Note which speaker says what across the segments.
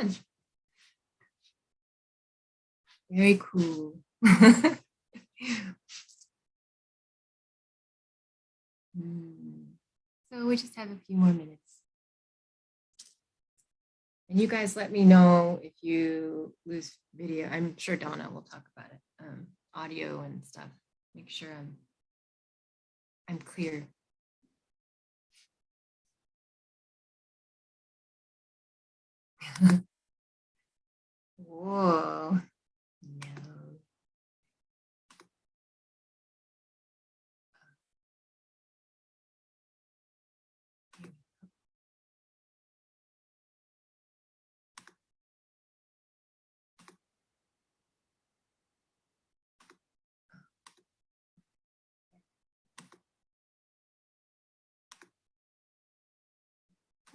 Speaker 1: much. Very cool. So we just have a few more minutes. And you guys let me know if you lose video. I'm sure Donna will talk about it. Audio and stuff. Make sure I'm clear. Whoa. No.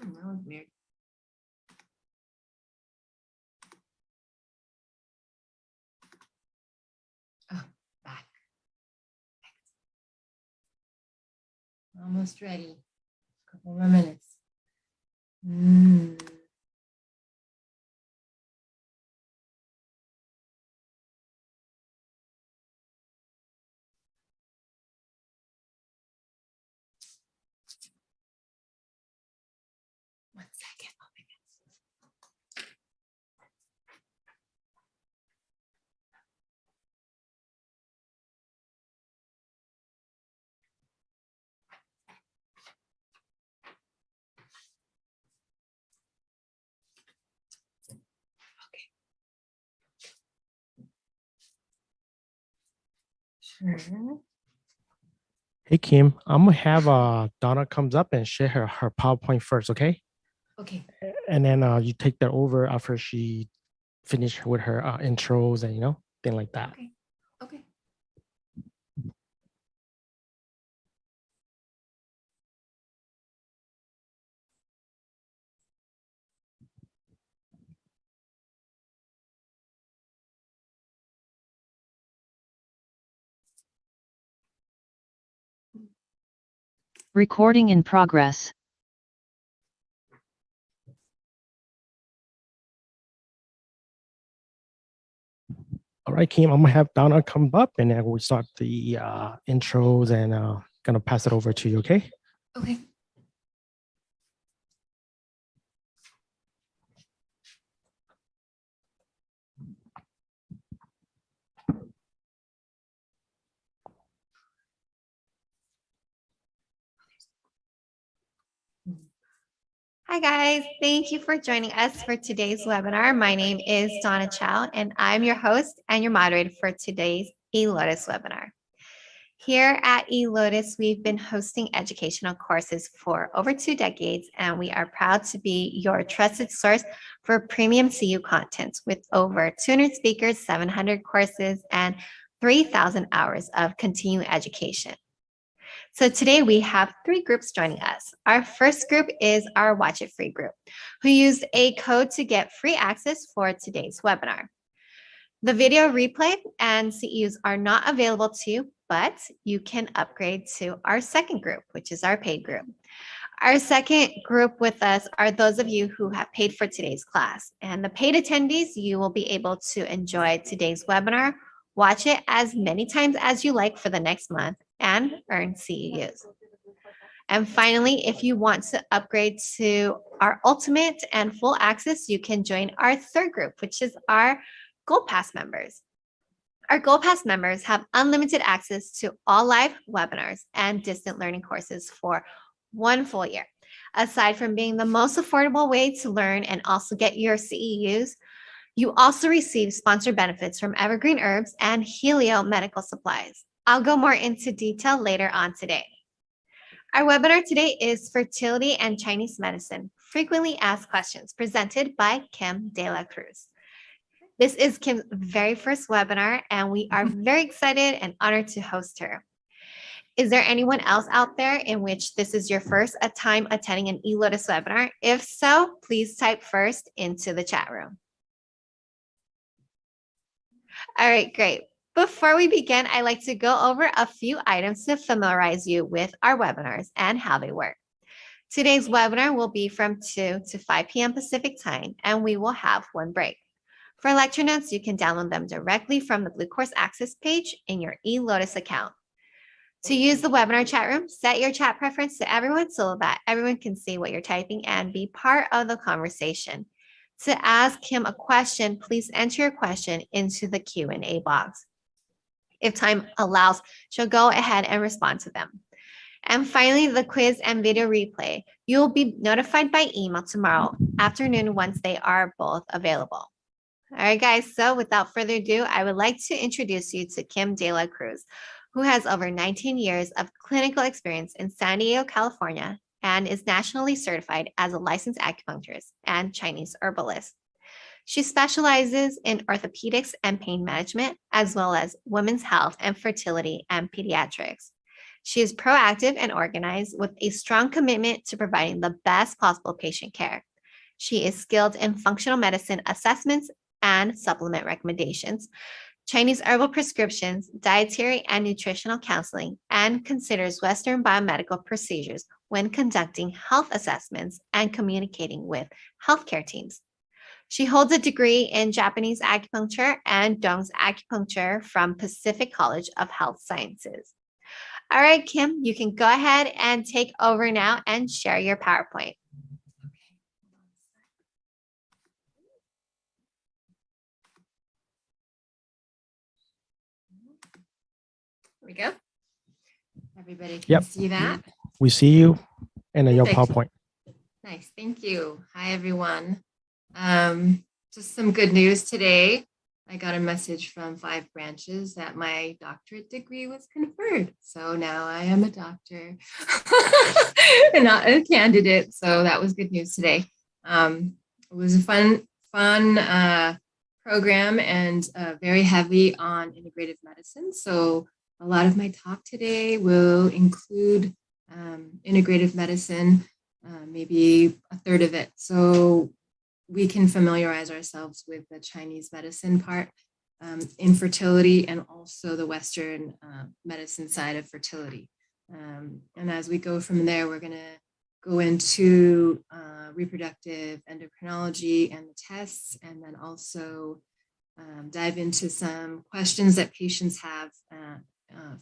Speaker 1: That was weird. Oh, back. Almost ready. A couple more minutes. One second. Sure.
Speaker 2: Hey, Kim, I'm gonna have Donna comes up and share her PowerPoint first, okay?
Speaker 1: Okay.
Speaker 2: And then you take that over after she finished with her intros and thing like that.
Speaker 1: Okay. Okay.
Speaker 3: Recording in progress.
Speaker 2: All right, Kim, I'm gonna have Donna come up and then we'll start the intros and gonna pass it over to you, okay?
Speaker 1: Okay. Hi guys, thank you for joining us for today's webinar. My name is Donna Chow and I'm your host and your moderator for today's eLotus webinar. Here at eLotus, we've been hosting educational courses for over 2 decades, and we are proud to be your trusted source for premium CEU content with over 200 speakers, 700 courses, and 3,000 hours of continuing education. So today we have 3 groups joining us. Our first group is our Watch It Free group, who used a code to get free access for today's webinar. The video replay and CEUs are not available to you, but you can upgrade to our second group, which is our paid group. Our second group with us are those of you who have paid for today's class. And the paid attendees, you will be able to enjoy today's webinar, watch it as many times as you like for the next month, and earn CEUs. And finally, if you want to upgrade to our ultimate and full access, you can join our third group, which is our Gold Pass members. Our Gold Pass members have unlimited access to all live webinars and distant learning courses for 1 full year. Aside from being the most affordable way to learn and also get your CEUs, you also receive sponsored benefits from Evergreen Herbs and Helio Medical Supplies. I'll go more into detail later on today. Our webinar today is Fertility and Chinese Medicine, Frequently Asked Questions, presented by Kim De La Cruz. This is Kim's very first webinar, and we are very excited and honored to host her. Is there anyone else out there in which this is your first time attending an eLotus webinar? If so, please type first into the chat room. All right, great. Before we begin, I'd like to go over a few items to familiarize you with our webinars and how they work. Today's webinar will be from 2 to 5 p.m. Pacific time, and we will have one break. For lecture notes, you can download them directly from the Blue Course Access page in your eLotus account. To use the webinar chat room, set your chat preference to everyone so that everyone can see what you're typing and be part of the conversation. To ask Kim a question, please enter your question into the Q&A box. If time allows, she'll go ahead and respond to them. And finally, the quiz and video replay. You will be notified by email tomorrow afternoon once they are both available. All right, guys. So without further ado, I would like to introduce you to Kim De La Cruz, who has over 19 years of clinical experience in San Diego, California, and is nationally certified as a licensed acupuncturist and Chinese herbalist. She specializes in orthopedics and pain management, as well as women's health and fertility and pediatrics. She is proactive and organized with a strong commitment to providing the best possible patient care. She is skilled in functional medicine assessments and supplement recommendations, Chinese herbal prescriptions, dietary and nutritional counseling, and considers Western biomedical procedures when conducting health assessments and communicating with healthcare teams. She holds a degree in Japanese acupuncture and Dong's acupuncture from Pacific College of Health Sciences. All right, Kim, you can go ahead and take over now and share your PowerPoint.
Speaker 3: Here we go. Everybody can see that.
Speaker 2: We see you and then your
Speaker 3: Perfect.
Speaker 2: PowerPoint.
Speaker 3: Nice, thank you. Hi, everyone. Just some good news today. I got a message from 5 branches that my doctorate degree was conferred. So now I am a doctor and not a candidate. So that was good news today. It was a fun program and very heavy on integrative medicine. So a lot of my talk today will include integrative medicine, maybe a third of it. So we can familiarize ourselves with the Chinese medicine part, infertility, and also the Western medicine side of fertility. And as we go from there, we're going to go into reproductive endocrinology and the tests, and then also dive into some questions that patients have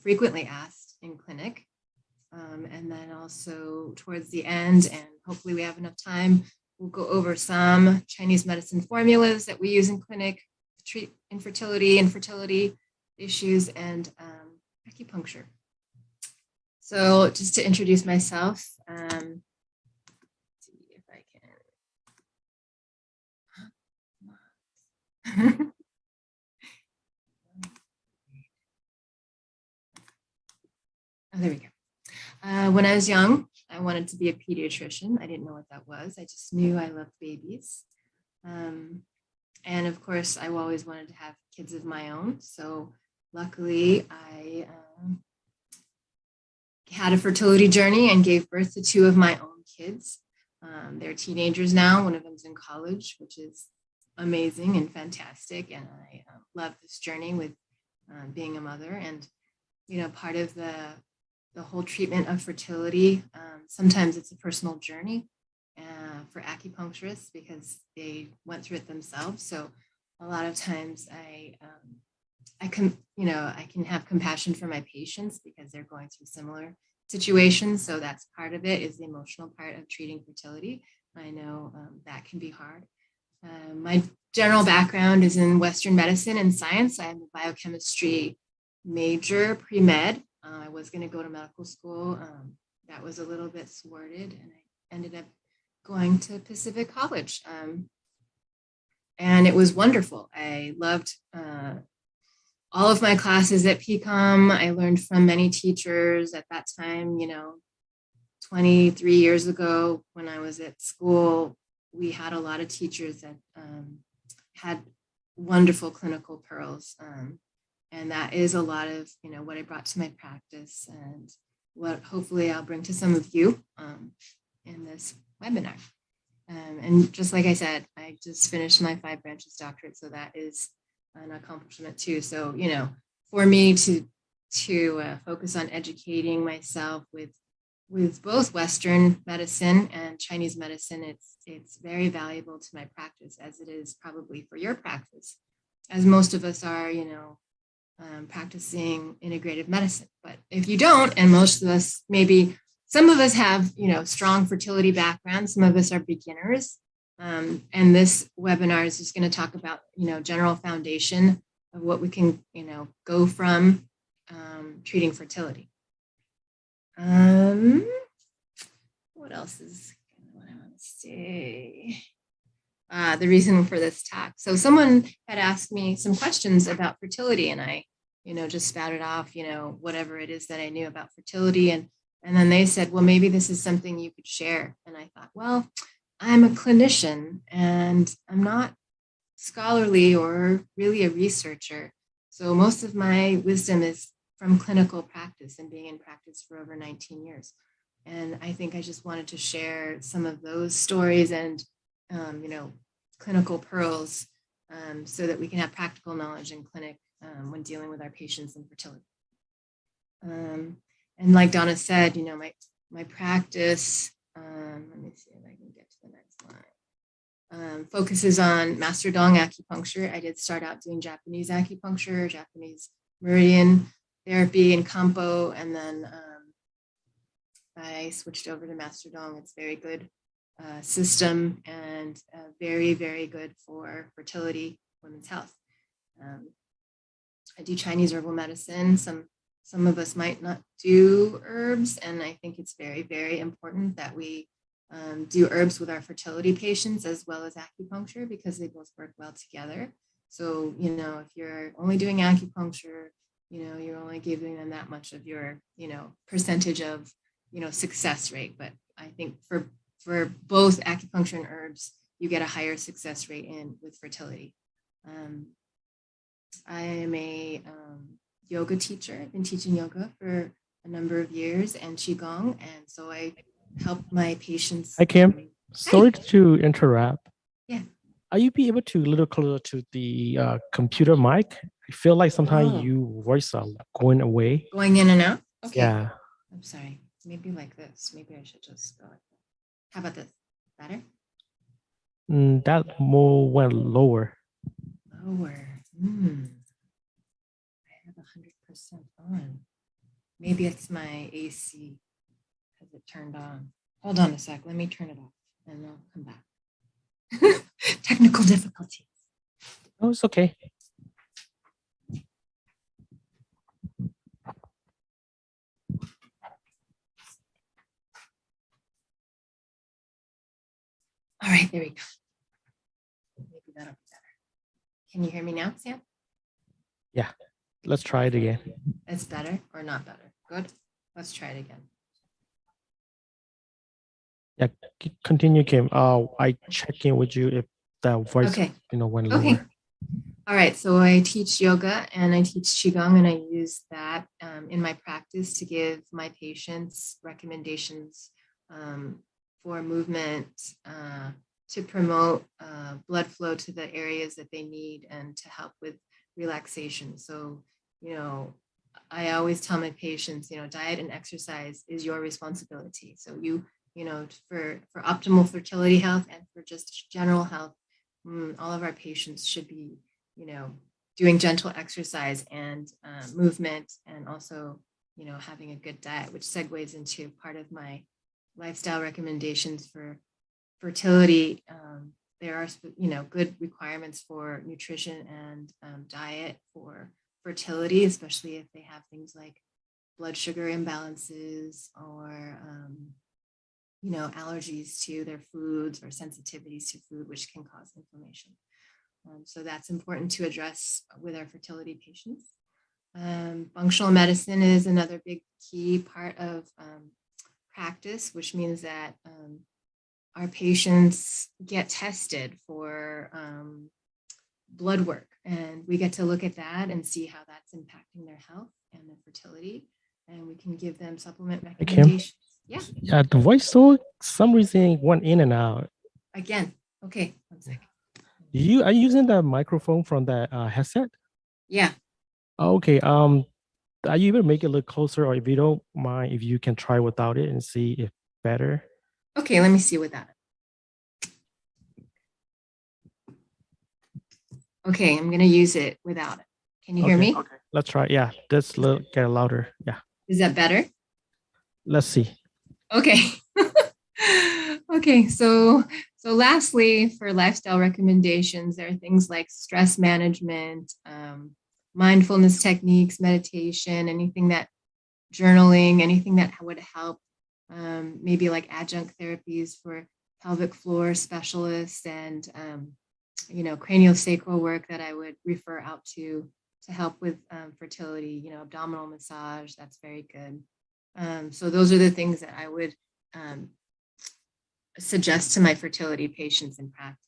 Speaker 3: frequently asked in clinic. And then also towards the end, and hopefully we have enough time, we'll go over some Chinese medicine formulas that we use in clinic to treat infertility and fertility issues, and acupuncture. So just to introduce myself, let's see if I can. Oh, there we go. When I was young, I wanted to be a pediatrician. I didn't know what that was. I just knew I loved babies. And of course, I always wanted to have kids of my own. So luckily, I had a fertility journey and gave birth to 2 of my own kids. They're teenagers now. One of them's in college, which is amazing and fantastic. And I love this journey with being a mother. And, you know, part of the whole treatment of fertility, sometimes it's a personal journey for acupuncturists because they went through it themselves. So a lot of times I can have compassion for my patients because they're going through similar situations. So that's part of it, is the emotional part of treating fertility. I know that can be hard. My general background is in Western medicine and science. I am a biochemistry major, pre-med. I was going to go to medical school. That was a little bit thwarted, and I ended up going to Pacific College. And it was wonderful. I loved all of my classes at PCOM. I learned from many teachers at that time, 23 years ago when I was at school. We had a lot of teachers that had wonderful clinical pearls. And that is a lot of, what I brought to my practice and what hopefully I'll bring to some of you in this webinar. And just like I said, I just finished my 5 branches doctorate. So that is an accomplishment too. So, for me to focus on educating myself with, with both Western medicine and Chinese medicine, it's very valuable to my practice, as it is probably for your practice, as most of us are, practicing integrative medicine. But if you don't, and most of us, maybe some of us have, strong fertility backgrounds, some of us are beginners. And this webinar is just going to talk about, general foundation of what we can, go from treating fertility. What else is what I want to say? The reason for this talk. So someone had asked me some questions about fertility, and I, just spouted off, whatever it is that I knew about fertility. And then they said, well, maybe this is something you could share. And I thought, well, I'm a clinician and I'm not scholarly or really a researcher. So most of my wisdom is from clinical practice and being in practice for over 19 years. And I think I just wanted to share some of those stories and, clinical pearls so that we can have practical knowledge in clinic when dealing with our patients and fertility. And like Donna said, my practice, let me see if I can get to the next line, focuses on Master Dong acupuncture. I did start out doing Japanese acupuncture, Japanese meridian therapy and Kampo, and then I switched over to Master Dong. It's very good system and very, very good for fertility, women's health. I do Chinese herbal medicine. Some of us might not do herbs, and I think it's very, very important that we do herbs with our fertility patients as well as acupuncture, because they both work well together. So, if you're only doing acupuncture, you're only giving them that much of your, percentage of, success rate. But I think for both acupuncture and herbs, you get a higher success rate with fertility. I am a yoga teacher. I've been teaching yoga for a number of years, and Qigong. And so I help my patients.
Speaker 2: Hi, Kim. Sorry to interrupt.
Speaker 3: Yeah.
Speaker 2: Are you be able to a little closer to the computer mic? I feel like sometimes your voice are going away.
Speaker 3: Going in and out? Okay.
Speaker 2: Yeah.
Speaker 3: I'm sorry. Maybe like this. Maybe I should just go like that. How about this? Better?
Speaker 2: That more went lower.
Speaker 3: Lower. I have 100% on. Maybe it's my AC because it turned on. Hold on a sec. Let me turn it off and I'll come back. Technical difficulties.
Speaker 2: Oh, it's okay.
Speaker 3: All right, there we go. Maybe that'll be better. Can you hear me now, Sam?
Speaker 2: Yeah. Let's try it again.
Speaker 3: It's better or not better? Good. Let's try it again.
Speaker 2: Yeah, continue, Kim. I check in with you if that voice, went lower.
Speaker 3: Okay. All right. So I teach yoga and I teach Qigong, and I use that in my practice to give my patients recommendations for movement, to promote blood flow to the areas that they need and to help with relaxation. So, I always tell my patients, diet and exercise is your responsibility. So for optimal fertility health and for just general health, all of our patients should be, doing gentle exercise and movement, and also, having a good diet, which segues into part of my lifestyle recommendations for fertility. There are, good requirements for nutrition and diet for fertility, especially if they have things like blood sugar imbalances or, allergies to their foods or sensitivities to food, which can cause inflammation. So that's important to address with our fertility patients. Functional medicine is another big key part of practice, which means that our patients get tested for blood work, and we get to look at that and see how that's impacting their health and their fertility, and we can give them supplement recommendations.
Speaker 2: Yeah, the voice so some reason went in and out.
Speaker 3: Again, okay, 1 second.
Speaker 2: Are you using the microphone from the headset?
Speaker 3: Yeah.
Speaker 2: Okay. I even make it look closer, or if you don't mind, if you can try without it and see if better.
Speaker 3: Okay, let me see with that. Okay, I'm gonna use it without it. Can you hear me?
Speaker 2: Okay, let's try. Yeah, let's get louder. Yeah,
Speaker 3: Is that better?
Speaker 2: let's see.
Speaker 3: Okay. Okay, so lastly, for lifestyle recommendations, there are things like stress management, mindfulness techniques, meditation, anything that journaling, anything that would help, maybe like adjunct therapies for pelvic floor specialists and craniosacral work that I would refer out to help with fertility, abdominal massage, that's very good. So those are the things that I would suggest to my fertility patients in practice.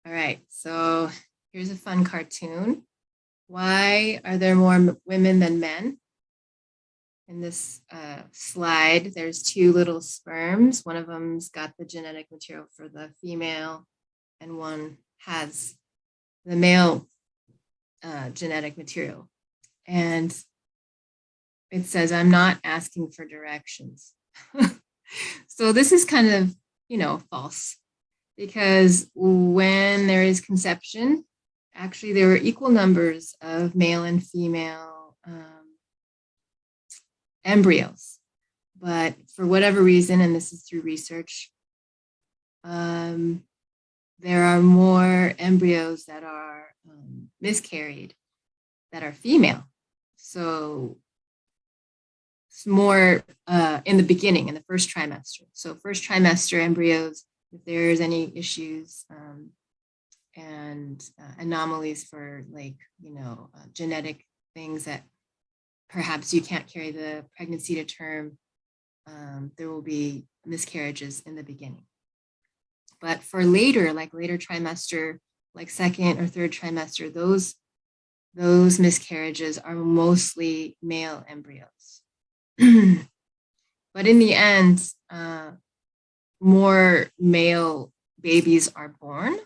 Speaker 3: All right, so here's a fun cartoon. Why are there more women than men? In this slide, there's two little sperms. One of them's got the genetic material for the female, and one has the male genetic material. And it says, I'm not asking for directions. So this is kind of, false, because when there is conception, actually there were equal numbers of male and female embryos. But for whatever reason, and this is through research, there are more embryos that are miscarried that are female. So it's more in the beginning, in the first trimester. So first trimester embryos, if there's any issues and anomalies for genetic things that perhaps you can't carry the pregnancy to term, there will be miscarriages in the beginning. But for later trimester, like second or third trimester, those miscarriages are mostly male embryos. But in the end, more male babies are born,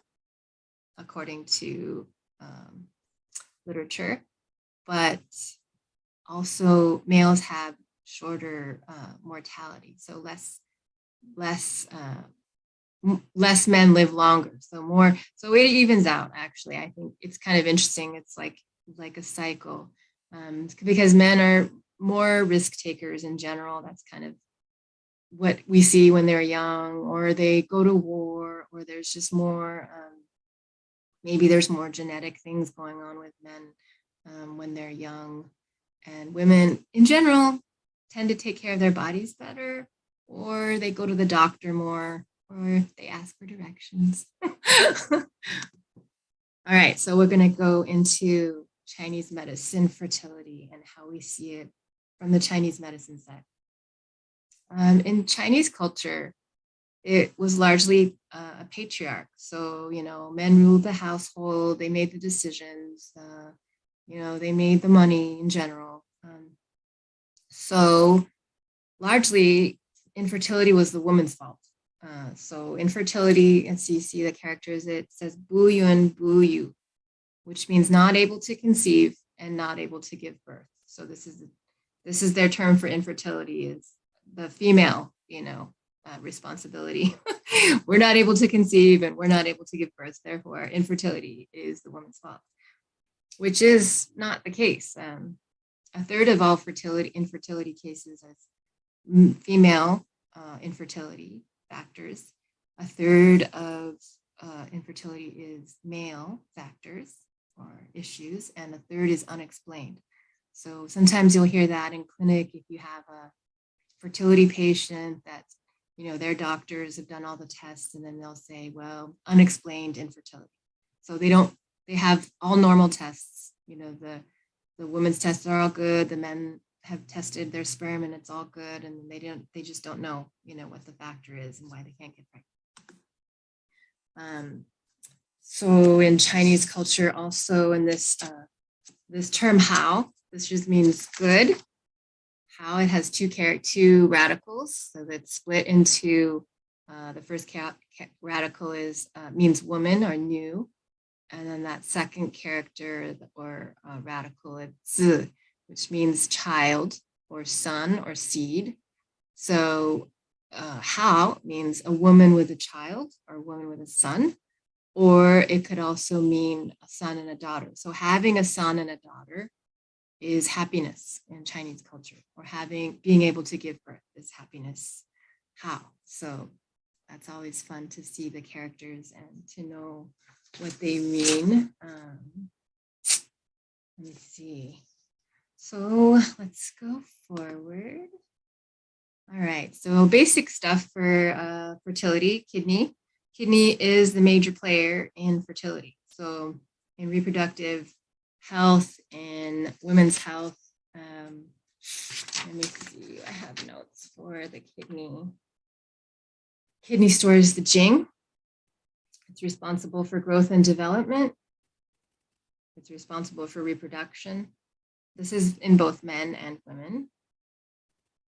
Speaker 3: according to literature, but also males have shorter mortality, so less men live longer, so it evens out. Actually, I think it's kind of interesting. It's like a cycle, because men are more risk takers in general. That's kind of what we see when they're young, or they go to war, or there's just more, maybe there's more genetic things going on with men when they're young. And women in general tend to take care of their bodies better, or they go to the doctor more, or they ask for directions. All right, so we're going to go into Chinese medicine fertility and how we see it from the Chinese medicine side. In Chinese culture, it was largely a patriarch. So, men ruled the household, they made the decisions, they made the money in general. So largely infertility was the woman's fault. So infertility, and so you see the characters, it says bu yun bu yu, which means not able to conceive and not able to give birth. So this is their term for infertility, is the female, responsibility. We're not able to conceive and we're not able to give birth. Therefore, infertility is the woman's fault, which is not the case. A third of all infertility cases are female infertility factors. A third of infertility is male factors or issues, and a third is unexplained. So sometimes you'll hear that in clinic if you have a fertility patient that, their doctors have done all the tests, and then they'll say, well, unexplained infertility. So they have all normal tests. The women's tests are all good. The men have tested their sperm and it's all good. And they just don't know, what the factor is and why they can't get pregnant. So in Chinese culture also, in this term Hao, this just means good. Hao, it has two radicals. So that's split into the first radical means woman or new. And then that second character or radical, it's zi, which means child or son or seed. So hao means a woman with a child or a woman with a son, or it could also mean a son and a daughter. So having a son and a daughter is happiness in Chinese culture, or being able to give birth is happiness. How? So that's always fun to see the characters and to know what they mean. Let me see. So let's go forward. All right, so basic stuff for fertility, kidney. Kidney is the major player in fertility. So in reproductive health and women's health, let me see, I have notes for the kidney. Kidney stores the jing. It's responsible for growth and development. It's responsible for reproduction. This is in both men and women.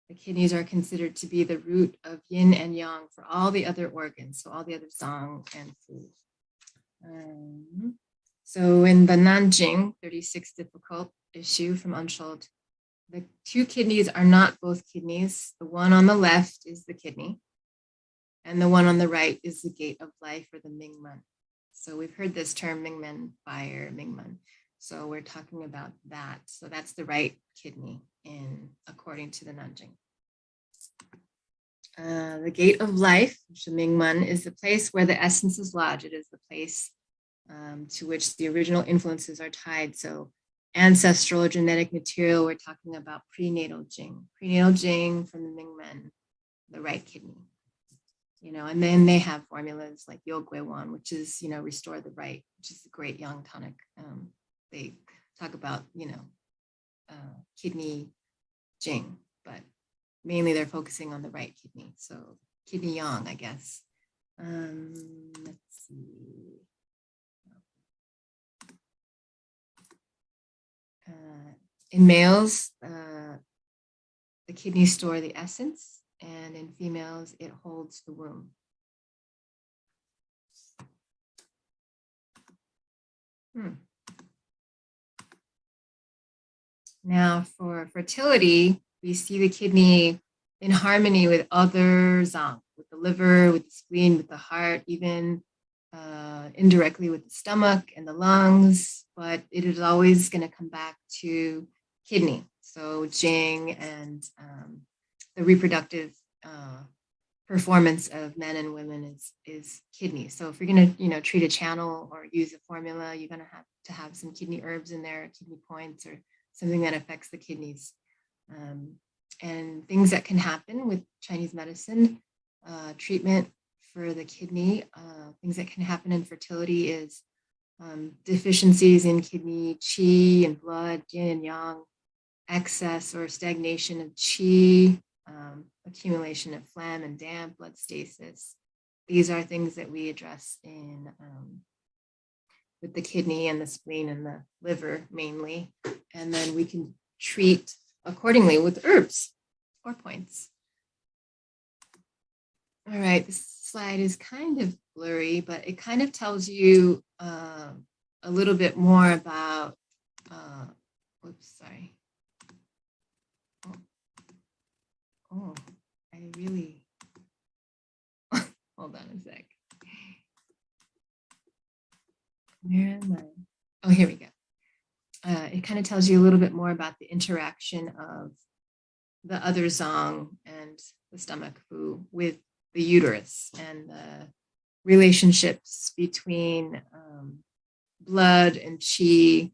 Speaker 3: The kidneys are considered to be the root of yin and yang for all the other organs, so all the other song and food. So in the Nanjing 36 difficult issue from Unschuld, the two kidneys are not both kidneys. The one on the left is the kidney, and the one on the right is the gate of life, or the Mingmen. So we've heard this term, Mingmen, fire, Mingmen. So we're talking about that. So that's the right kidney according to the Nanjing. The gate of life, which the Mingmen, is the place where the essence is lodged. It is the place to which the original influences are tied. So ancestral or genetic material, we're talking about prenatal jing. Prenatal jing from the Mingmen, the right kidney. And then they have formulas like Yogui-wan, which is, restore the right, which is a great yang tonic. They talk about, kidney jing, but mainly they're focusing on the right kidney. So kidney yang, I guess. Let's see. In males, the kidneys store the essence, and in females, it holds the womb. Now for fertility, we see the kidney in harmony with other zang, with the liver, with the spleen, with the heart, even indirectly with the stomach and the lungs, but it is always going to come back to kidney. So jing and the reproductive performance of men and women is kidney. So if you're going to treat a channel or use a formula, you're going to have some kidney herbs in there, kidney points, or something that affects the kidneys. And things that can happen with Chinese medicine treatment for the kidney, things that can happen in fertility is deficiencies in kidney qi and blood, yin and yang, excess or stagnation of qi, accumulation of phlegm and damp, blood stasis. These are things that we address with the kidney and the spleen and the liver mainly. And then we can treat accordingly with herbs or points. All right, this slide is kind of blurry, but it kind of tells you a little bit more about, oops, sorry. Oh, I really, hold on a sec. Where am I? Oh, here we go. It kind of tells you a little bit more about the interaction of the other zong and the stomach fu with the uterus and the relationships between blood and qi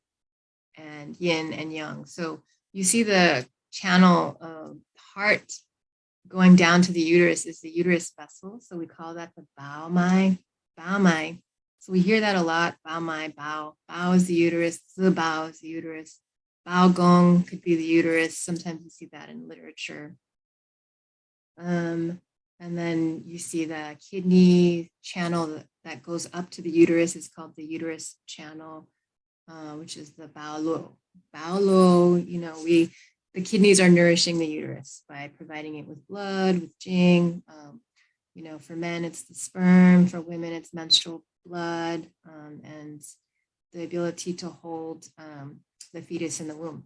Speaker 3: and yin and yang. So you see the channel of heart going down to the uterus is the uterus vessel. So we call that the bao mai, bao mai. So we hear that a lot, bao mai, bao. Bao is the uterus, zi bao is the uterus. Bao gong could be the uterus. Sometimes you see that in literature. And then you see the kidney channel that goes up to the uterus is called the uterus channel, which is the bao lo. Bao lo, the kidneys are nourishing the uterus by providing it with blood, with jing. For men, it's the sperm. For women, it's menstrual blood. And the ability to hold the fetus in the womb.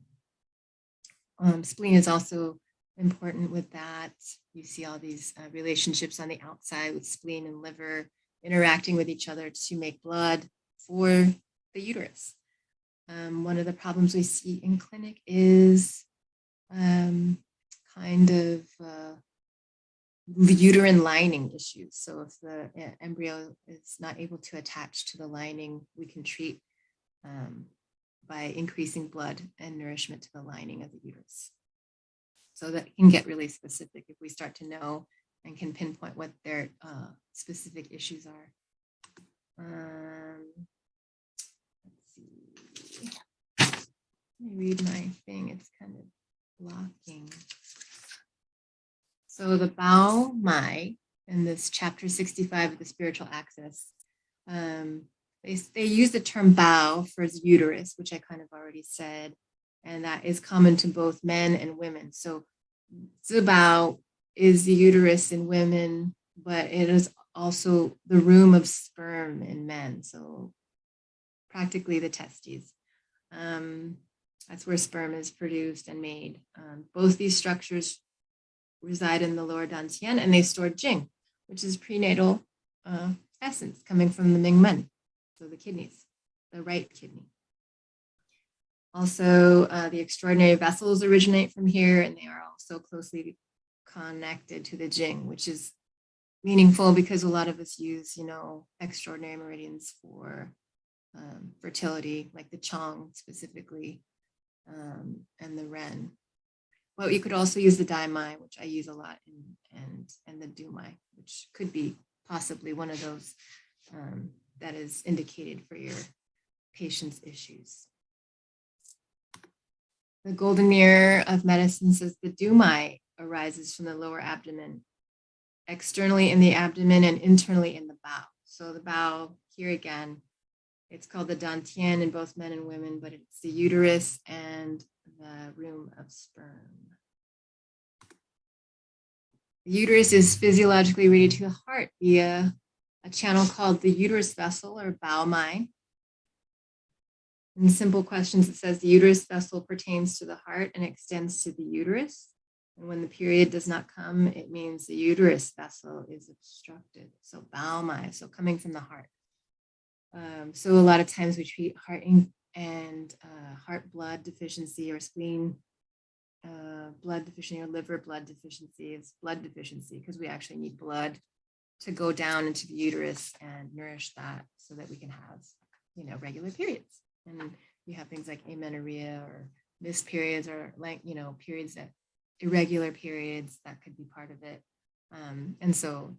Speaker 3: Spleen is also important with that. You see all these relationships on the outside with spleen and liver interacting with each other to make blood for the uterus. One of the problems we see in clinic is kind of uterine lining issues. So if the embryo is not able to attach to the lining, we can treat by increasing blood and nourishment to the lining of the uterus. So that can get really specific if we start to know and can pinpoint what their specific issues are. Let's see. Let me read my thing. It's kind of blocking. So the Bao Mai in this chapter 65 of the spiritual access, they use the term Bao for uterus, which I kind of already said, and that is common to both men and women. So Zibao is the uterus in women, but it is also the room of sperm in men. So practically the testes. That's where sperm is produced and made. Both these structures reside in the lower dantian, and they store jing, which is prenatal essence coming from the Ming Men, so the kidneys, the right kidney. Also, the extraordinary vessels originate from here, and they are also closely connected to the jing, which is meaningful because a lot of us use, extraordinary meridians for fertility, like the Chong specifically, and the Ren. Well, you could also use the Dai Mai, which I use a lot, and the Du Mai, which could be possibly one of those that is indicated for your patient's issues. The golden mirror of medicine says the Du Mai arises from the lower abdomen, externally in the abdomen and internally in the Bao. So the Bao, here again, it's called the Dantian in both men and women, but it's the uterus and the room of sperm. The uterus is physiologically related to the heart via a channel called the uterus vessel, or Bao Mai. In simple questions, it says the uterus vessel pertains to the heart and extends to the uterus. And when the period does not come, it means the uterus vessel is obstructed. So Bao Mai, so coming from the heart. So a lot of times we treat heart and heart blood deficiency, or spleen blood deficiency, or liver blood deficiency. It's blood deficiency because we actually need blood to go down into the uterus and nourish that so that we can have, regular periods. And you have things like amenorrhea or missed periods, or periods that irregular periods, that could be part of it. And so,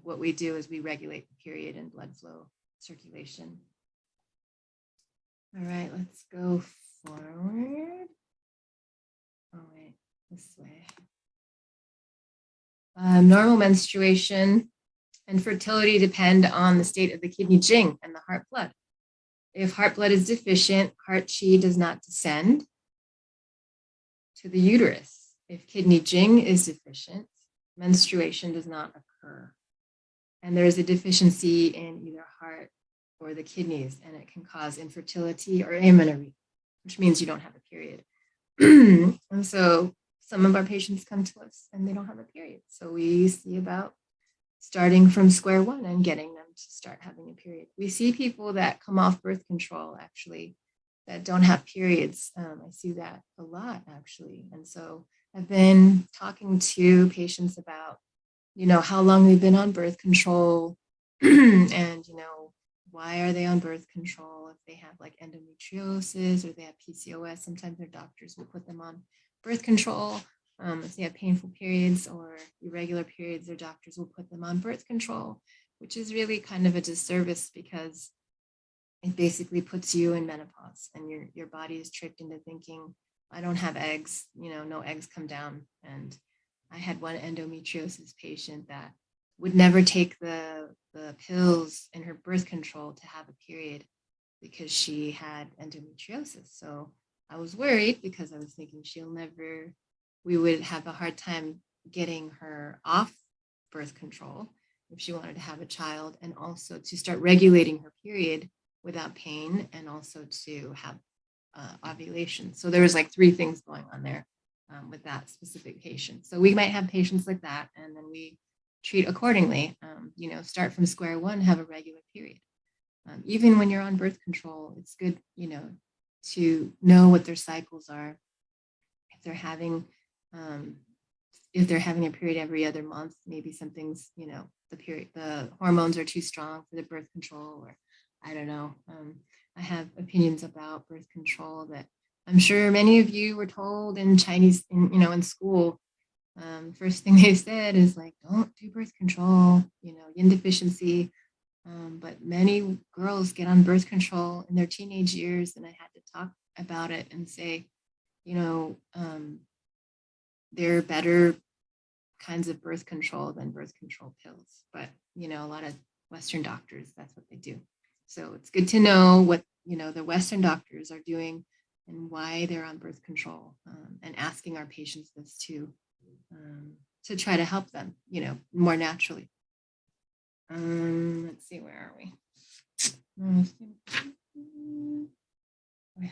Speaker 3: what we do is we regulate the period and blood flow circulation. All right, let's go forward. Oh, wait, this way. Normal menstruation and fertility depend on the state of the kidney jing and the heart blood. If heart blood is deficient, heart qi does not descend to the uterus. If kidney jing is deficient, menstruation does not occur. And there is a deficiency in either heart or the kidneys, and it can cause infertility or amenorrhea, which means you don't have a period. And so some of our patients come to us and they don't have a period. So we see about starting from square one and getting them to start having a period. We see people that come off birth control, actually, that don't have periods. I see that a lot, actually. And so I've been talking to patients about, how long they've been on birth control and, why are they on birth control? If they have like endometriosis or they have PCOS, sometimes their doctors will put them on birth control. If they have painful periods or irregular periods, their doctors will put them on birth control, which is really kind of a disservice because it basically puts you in menopause and your body is tricked into thinking, I don't have eggs, no eggs come down. And I had one endometriosis patient that would never take the pills in her birth control to have a period because she had endometriosis. So I was worried because I was thinking we would have a hard time getting her off birth control if she wanted to have a child, and also to start regulating her period without pain, and also to have ovulation. So there was like 3 things going on there with that specific patient. So we might have patients like that, and then we treat accordingly. Start from square one, have a regular period. Even when you're on birth control, it's good, to know what their cycles are. If they're having a period every other month, maybe something's, the hormones are too strong for the birth control, or I don't know. I have opinions about birth control that I'm sure many of you were told in Chinese, in school. First thing they said is like, don't do birth control, yin deficiency. But many girls get on birth control in their teenage years, and I had to talk about it and say, there are better kinds of birth control than birth control pills. But, a lot of Western doctors, that's what they do. So it's good to know what, the Western doctors are doing and why they're on birth control, and asking our patients this too, to try to help them, more naturally. Let's see, where are we? Oh, yeah.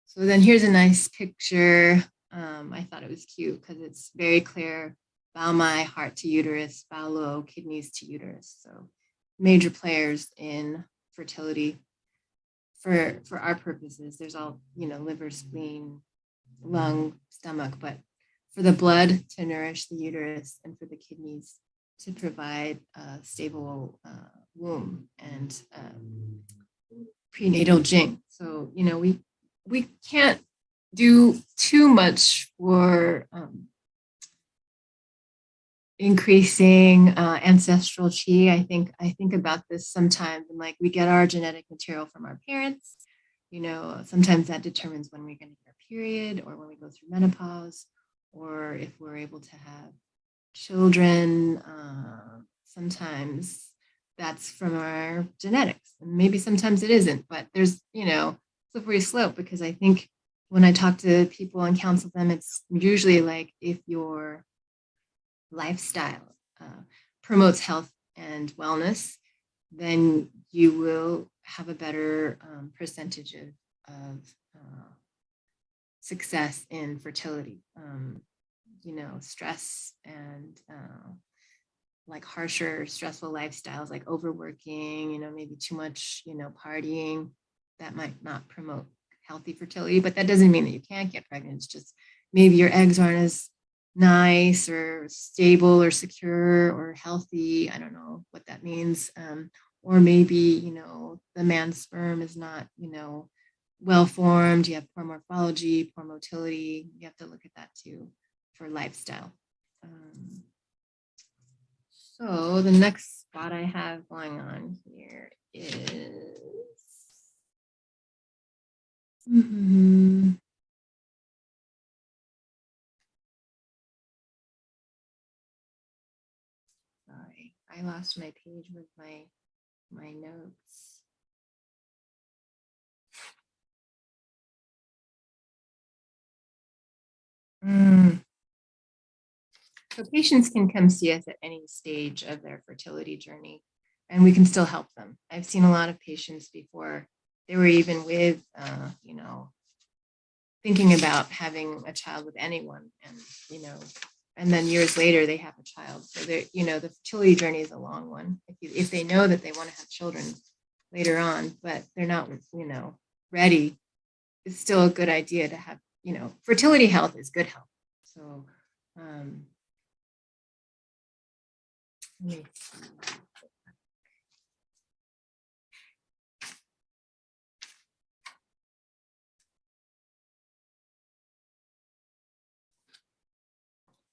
Speaker 3: So then here's a nice picture. I thought it was cute because it's very clear: bowel my, heart to uterus, bowel low, kidneys to uterus. So major players in fertility for our purposes. There's all, liver, spleen, lung, stomach, but for the blood to nourish the uterus and for the kidneys to provide a stable womb and prenatal jing. So, we can't do too much for increasing ancestral chi. I think about this sometimes, and like we get our genetic material from our parents. Sometimes that determines when we're going to get our period, or when we go through menopause, or if we're able to have children. Sometimes that's from our genetics, and maybe sometimes it isn't. But there's slippery slope, because I think when I talk to people and counsel them, it's usually like if your lifestyle promotes health and wellness, then you will have a better percentage of success in fertility. Stress and like harsher, stressful lifestyles, like overworking, maybe too much, partying, that might not promote healthy fertility. But that doesn't mean that you can't get pregnant. It's just maybe your eggs aren't as nice or stable or secure or healthy. I don't know what that means. Or maybe, the man's sperm is not, well formed. You have poor morphology, poor motility. You have to look at that too for lifestyle. So the next spot I have going on here is sorry, I lost my page with my notes. So patients can come see us at any stage of their fertility journey, and we can still help them. I've seen a lot of patients before they were even with, thinking about having a child with anyone, and then years later they have a child. So the fertility journey is a long one. If they know that they want to have children later on, but they're not, ready, it's still a good idea to have, fertility health is good health. So, let me see.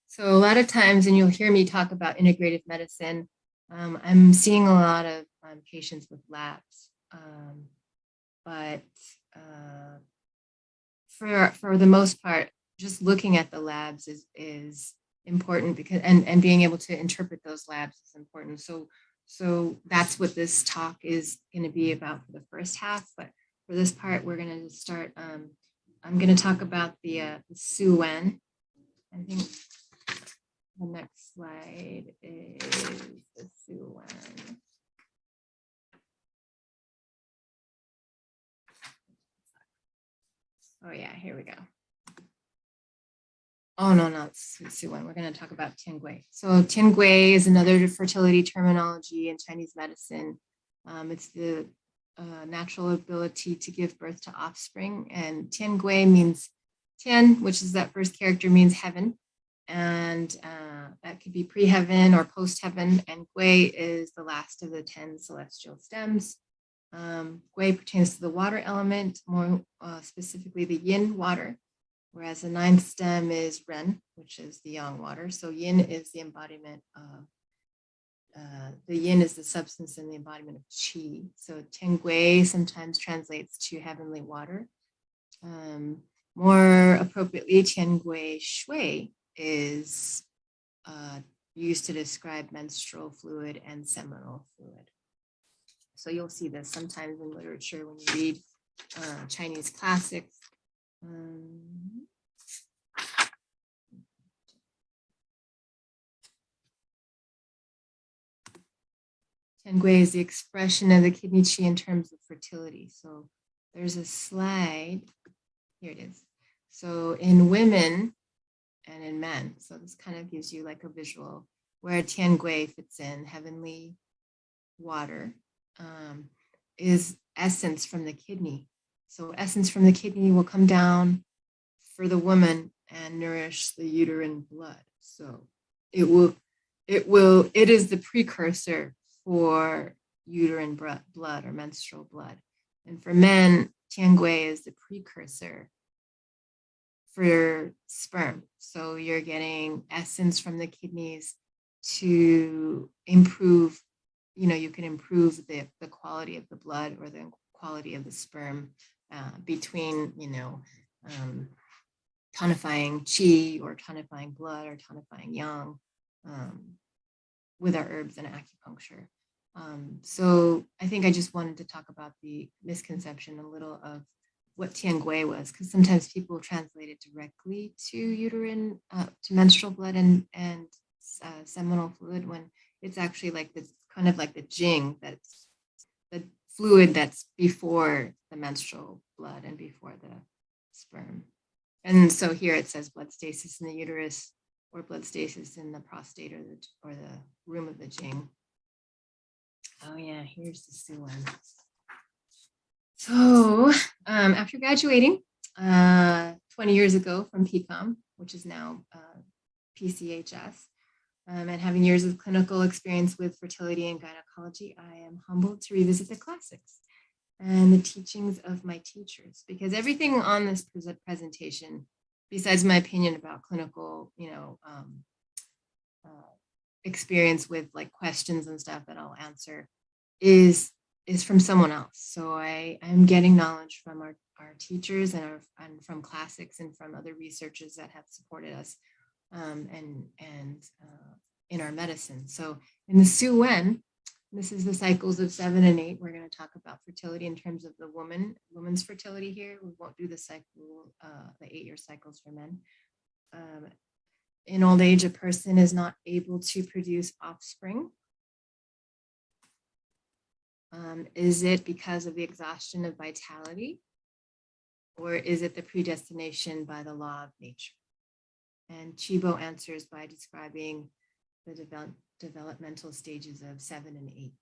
Speaker 3: So a lot of times, and you'll hear me talk about integrative medicine, I'm seeing a lot of patients with labs, but for the most part, just looking at the labs is important, because and being able to interpret those labs is important. So that's what this talk is going to be about for the first half. But for this part, we're going to start. I'm going to talk about the CEUs. I think the next slide is the CEUs. Oh yeah, here we go. Oh no, not Suwen. We're going to talk about Tiangui. So Tiangui is another fertility terminology in Chinese medicine. It's the natural ability to give birth to offspring. And Tiangui means Tian, which is that first character, means heaven. And that could be pre-heaven or post-heaven. And Gui is the last of the 10 celestial stems. Gui pertains to the water element, more specifically the yin water, whereas the 9th stem is Ren, which is the yang water. So yin is the embodiment of, the yin is the substance and the embodiment of qi. So Tiangui sometimes translates to heavenly water. More appropriately, Tiangui Shui is used to describe menstrual fluid and seminal fluid. So you'll see this sometimes in literature when you read Chinese classics. Tiangui is the expression of the kidney qi in terms of fertility. So there's a slide. Here it is. So in women and in men, so this kind of gives you like a visual where Tiangui fits in. Heavenly water is essence from the kidney. So essence from the kidney will come down for the woman and nourish the uterine blood. So it is the precursor for uterine blood or menstrual blood. And for men, Tiangui is the precursor for sperm. So you're getting essence from the kidneys to improve, you can improve the quality of the blood or the quality of the sperm between, tonifying qi or tonifying blood or tonifying yang with our herbs and acupuncture. So I think I just wanted to talk about the misconception a little of what Tiangui was, because sometimes people translate it directly to uterine, to menstrual blood and seminal fluid, when it's actually like this kind of like the jing, that's the fluid that's before the menstrual blood and before the sperm. And so here it says blood stasis in the uterus or blood stasis in the prostate or the room of the jing. Oh yeah, here's the Suwen. So after graduating 20 years ago from PCOM, which is now PCHS, and having years of clinical experience with fertility and gynecology, I am humbled to revisit the classics and the teachings of my teachers, because everything on this presentation, besides my opinion about clinical, experience with like questions and stuff that I'll answer, is from someone else. So I'm getting knowledge from our teachers and from classics and from other researchers that have supported us and in our medicine. So in the Suwen, this is the cycles of 7 and 8. We're going to talk about fertility in terms of the woman's fertility here. We won't do the cycle, the 8-year cycles for men. In old age, a person is not able to produce offspring. Is it because of the exhaustion of vitality, or is it the predestination by the law of nature? And Chibo answers by describing the developmental stages of 7 and 8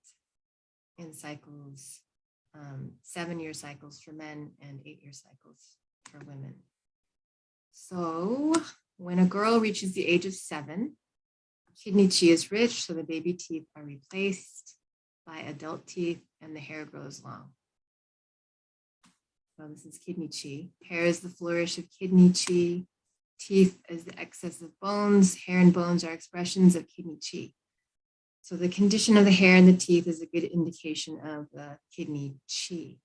Speaker 3: in cycles, 7-year cycles for men and 8-year cycles for women. So when a girl reaches the age of 7, kidney qi is rich, so the baby teeth are replaced by adult teeth and the hair grows long. So this is kidney qi. Hair is the flourish of kidney qi. Teeth is the excess of bones. Hair and bones are expressions of kidney qi. So the condition of the hair and the teeth is a good indication of the kidney qi.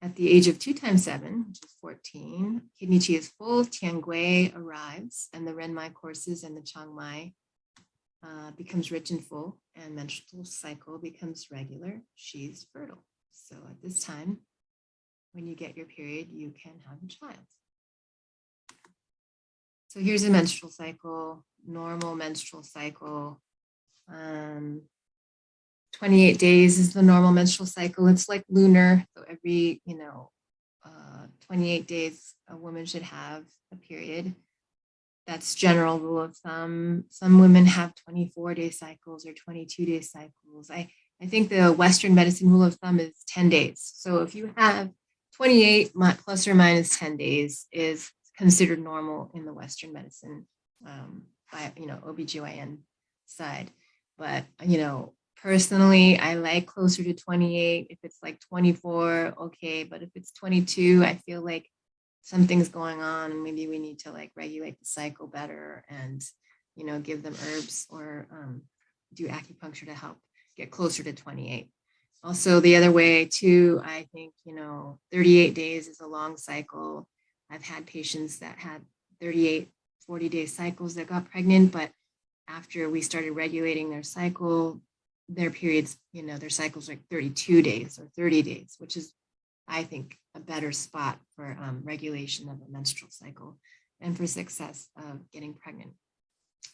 Speaker 3: At the age of 2 times 7, which is 14, kidney qi is full, Tiangui arrives, and the Renmai courses and the Changmai becomes rich and full, and menstrual cycle becomes regular. She's fertile. So at this time, when you get your period, you can have a child. So here's a menstrual cycle, normal menstrual cycle. 28 days is the normal menstrual cycle. It's like lunar. So every, 28 days a woman should have a period. That's general rule of thumb. Some women have 24-day cycles or 22-day cycles. I think the Western medicine rule of thumb is 10 days. So if you have 28 plus or minus 10 days is considered normal in the Western medicine by, OBGYN side. But, personally, I like closer to 28. If it's like 24, okay. But if it's 22, I feel like something's going on and maybe we need to like regulate the cycle better and, give them herbs or do acupuncture to help get closer to 28. Also, the other way too, I think, 38 days is a long cycle. I've had patients that had 38, 40-day cycles that got pregnant, but after we started regulating their cycle, their periods, their cycles like 32 days or 30 days, which is, I think, a better spot for regulation of a menstrual cycle and for success of getting pregnant.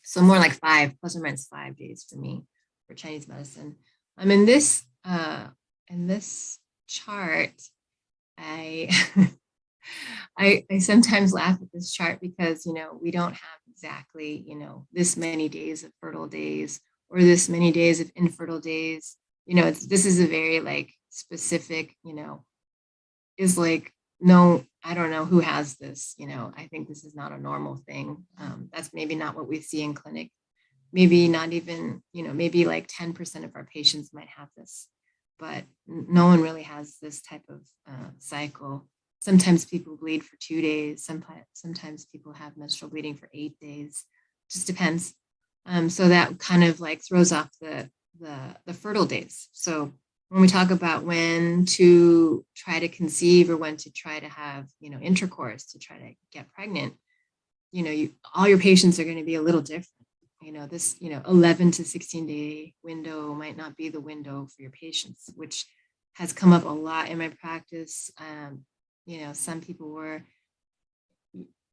Speaker 3: So more like 5 plus or minus 5 days for me for Chinese medicine. In this chart, I I sometimes laugh at this chart because we don't have exactly this many days of fertile days or this many days of infertile days. This is a very like specific, is like, no, I don't know who has this. I think this is not a normal thing. That's maybe not what we see in clinic. Maybe not even, maybe like 10% of our patients might have this, but no one really has this type of cycle. Sometimes people bleed for 2 days. Sometimes people have menstrual bleeding for 8 days. Just depends. So that kind of like throws off the fertile days. So when we talk about when to try to conceive or when to try to have, intercourse to try to get pregnant, all your patients are going to be a little different. This, 11 to 16 day window might not be the window for your patients, which has come up a lot in my practice. Some people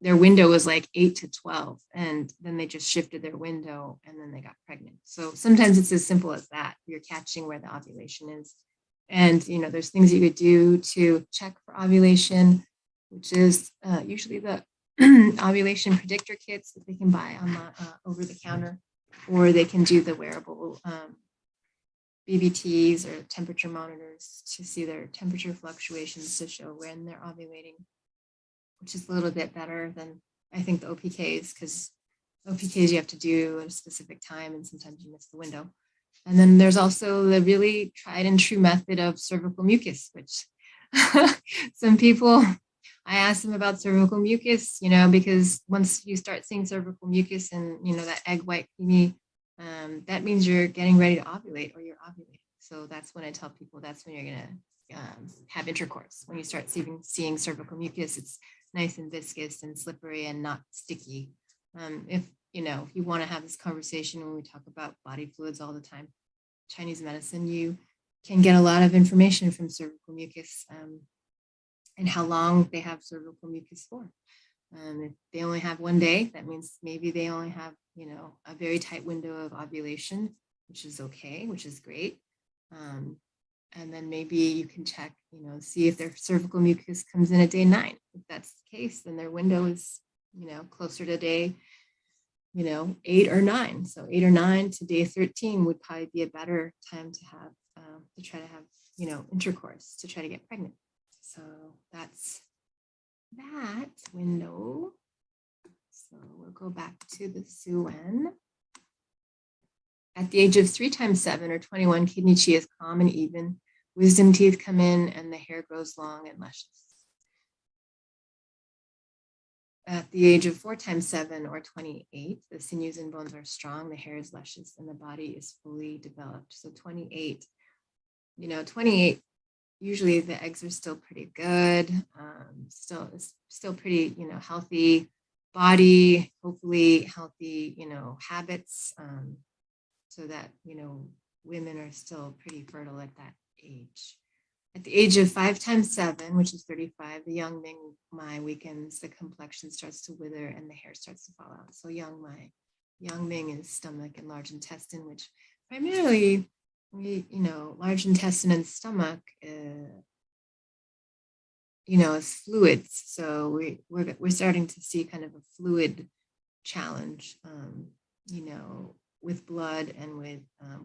Speaker 3: their window was like 8 to 12, and then they just shifted their window and then they got pregnant. So sometimes it's as simple as that. You're catching where the ovulation is. And, there's things you could do to check for ovulation, which is usually the ovulation predictor kits that they can buy on the over the counter, or they can do the wearable BBTs or temperature monitors to see their temperature fluctuations to show when they're ovulating, which is a little bit better than I think the OPKs, because OPKs you have to do at a specific time and sometimes you miss the window. And then there's also the really tried and true method of cervical mucus, which some people, I asked them about cervical mucus, because once you start seeing cervical mucus and, that egg white creamy, that means you're getting ready to ovulate or you're ovulating. So that's when I tell people that's when you're going to have intercourse. When you start seeing cervical mucus, it's nice and viscous and slippery and not sticky. If you want to have this conversation when we talk about body fluids all the time, Chinese medicine, you can get a lot of information from cervical mucus and how long they have cervical mucus for. If they only have 1 day, that means maybe they only have, a very tight window of ovulation, which is okay, which is great. And then maybe you can check, see if their cervical mucus comes in at day 9. If that's the case, then their window is, closer to day, 8 or 9. So 8 or 9 to day 13 would probably be a better time to have, to try to have, intercourse, to try to get pregnant. So that's that window. So we'll go back to the Suen. At the age of 3 times 7 or 21, kidney chi is calm and even. Wisdom teeth come in and the hair grows long and luscious. At the age of 4 times 7 or 28, the sinews and bones are strong, the hair is luscious, and the body is fully developed. So 28, 28, usually the eggs are still pretty good, still pretty, healthy body, hopefully healthy, habits, so that, women are still pretty fertile at that age. At the age of 5 times 7, which is 35, the young Ming Mai weakens, the complexion starts to wither and the hair starts to fall out. So young Ming is stomach and large intestine, which primarily, large intestine and stomach, as fluids. So we're starting to see kind of a fluid challenge, with blood and with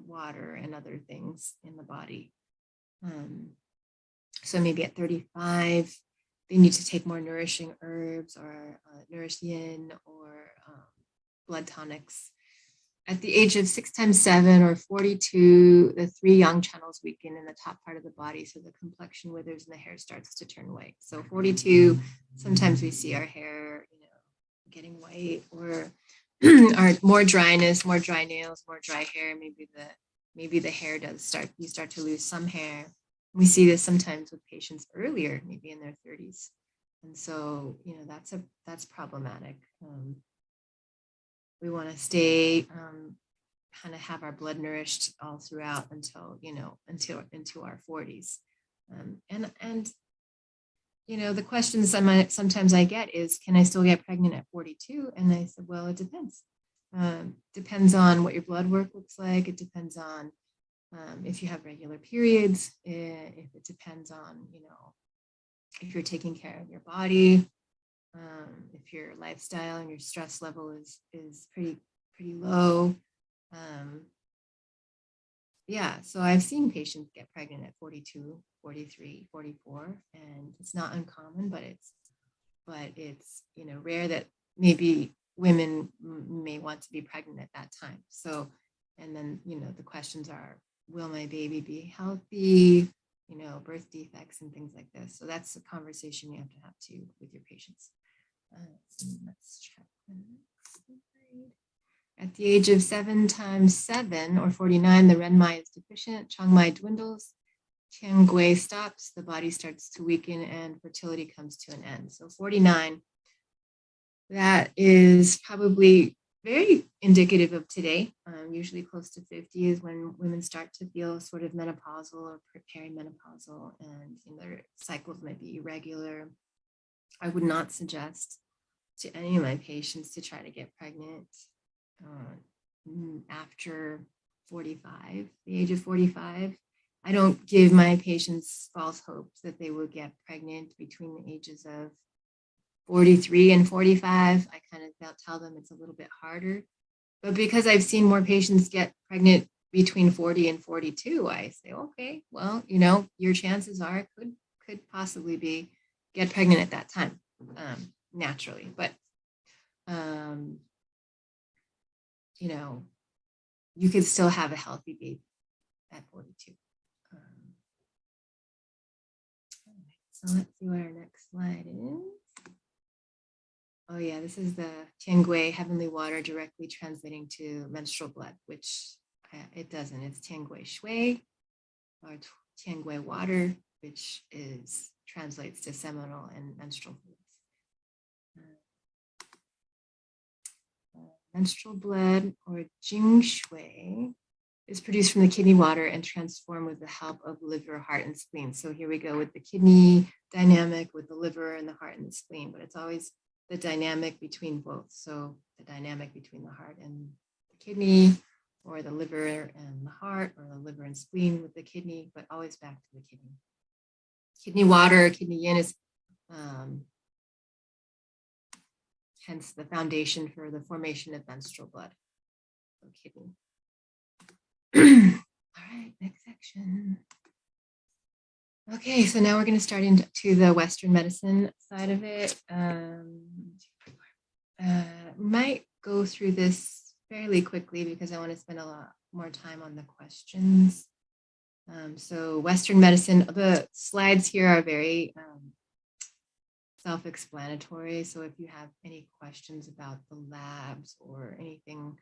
Speaker 3: water and other things in the body. So maybe at 35, they need to take more nourishing herbs or nourish yin or blood tonics. At the age of 6 times 7 or 42, the 3 yang channels weaken in the top part of the body. So the complexion withers and the hair starts to turn white. So 42, sometimes we see our hair, getting white, or or more dryness, more dry nails, more dry hair. Maybe the hair you start to lose some hair. We see this sometimes with patients earlier, maybe in their 30s. And so, that's problematic. We want to stay, kind of have our blood nourished all throughout until into our 40s. And the questions sometimes I get is, can I still get pregnant at 42? And I said, well, it depends. Depends on what your blood work looks like. It depends on if you have regular periods. If it depends on, if you're taking care of your body. If your lifestyle and your stress level is pretty low. So I've seen patients get pregnant at 42, 43, 44, and it's not uncommon, but it's rare that maybe women may want to be pregnant at that time. So, and then the questions are, will my baby be healthy? Birth defects and things like this. So that's a conversation you have to have too with your patients. Let's check the next slide. At the age of 7 times 7 or 49, the Renmai is deficient, Changmai dwindles, Tiangui stops, the body starts to weaken, and fertility comes to an end. So 49, that is probably very indicative of today. Usually close to 50 is when women start to feel sort of menopausal or perimenopausal, and their cycles might be irregular. I would not suggest to any of my patients to try to get pregnant after 45, the age of 45. I don't give my patients false hopes that they will get pregnant between the ages of 43 and 45. I kind of tell them it's a little bit harder. But because I've seen more patients get pregnant between 40 and 42, I say, okay, well, your chances are could possibly be get pregnant at that time, naturally. But, you could still have a healthy baby at 42. So let's see what our next slide is. Oh yeah, this is the Tiangui heavenly water directly translating to menstrual blood, which it doesn't. It's Tiangui shui or Tiangui water, which translates to seminal and menstrual fluids. Menstrual blood, or Jing shui, is produced from the kidney water and transformed with the help of liver, heart, and spleen. So here we go with the kidney dynamic with the liver and the heart and the spleen, but it's always the dynamic between both. So the dynamic between the heart and the kidney, or the liver and the heart, or the liver and spleen with the kidney, but always back to the kidney. Kidney water, kidney yin is hence the foundation for the formation of menstrual blood. So kidney. All right, next section. Okay, so now we're going to start into the Western medicine side of it. Might go through this fairly quickly because I want to spend a lot more time on the questions. So Western medicine, the slides here are very self-explanatory. So if you have any questions about the labs or anything,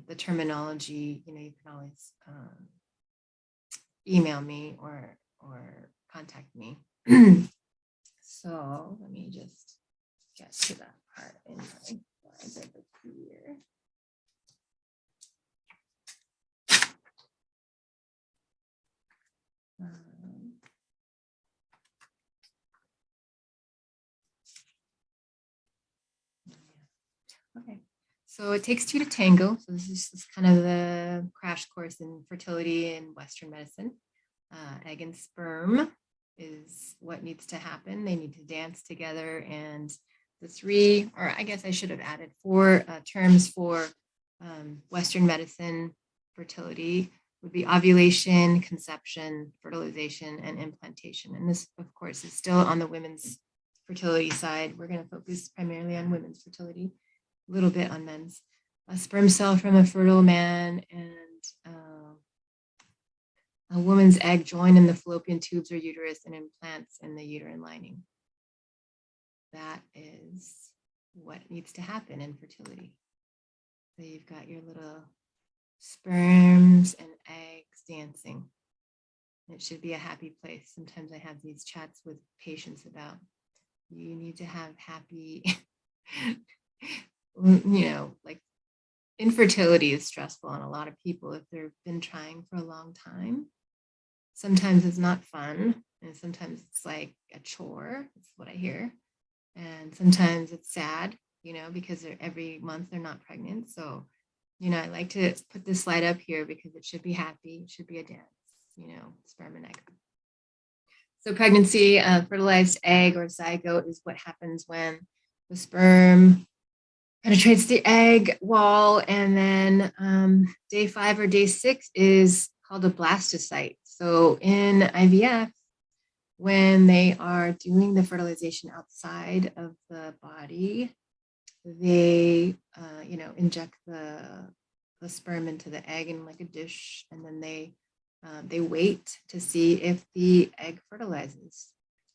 Speaker 3: the terminology, you can always email me or contact me. So let me just get to that part in my slides over here. Okay, so it takes 2 to tango. So this is kind of the crash course in fertility and Western medicine. Egg and sperm. is what needs to happen. They need to dance together. And the three, or I guess I should have added four terms for Western medicine fertility would be ovulation, conception, fertilization, and implantation. And this, of course, is still on the women's fertility side. We're going to focus primarily on women's fertility, a little bit on men's. A sperm cell from a fertile man and a woman's egg join in the fallopian tubes or uterus and implants in the uterine lining. That is what needs to happen in fertility. So you've got your little sperms and eggs dancing. It should be a happy place. Sometimes I have these chats with patients about you need to have happy, like infertility is stressful on a lot of people if they've been trying for a long time. Sometimes it's not fun, and sometimes it's like a chore. That's what I hear. And sometimes it's sad, because every month they're not pregnant. So, I like to put this slide up here because it should be happy. It should be a dance, sperm and egg. So pregnancy, fertilized egg or zygote is what happens when the sperm penetrates the egg wall. And then day 5 or day 6 is called a blastocyte. So in IVF, when they are doing the fertilization outside of the body, they, inject the sperm into the egg in like a dish, and then they wait to see if the egg fertilizes.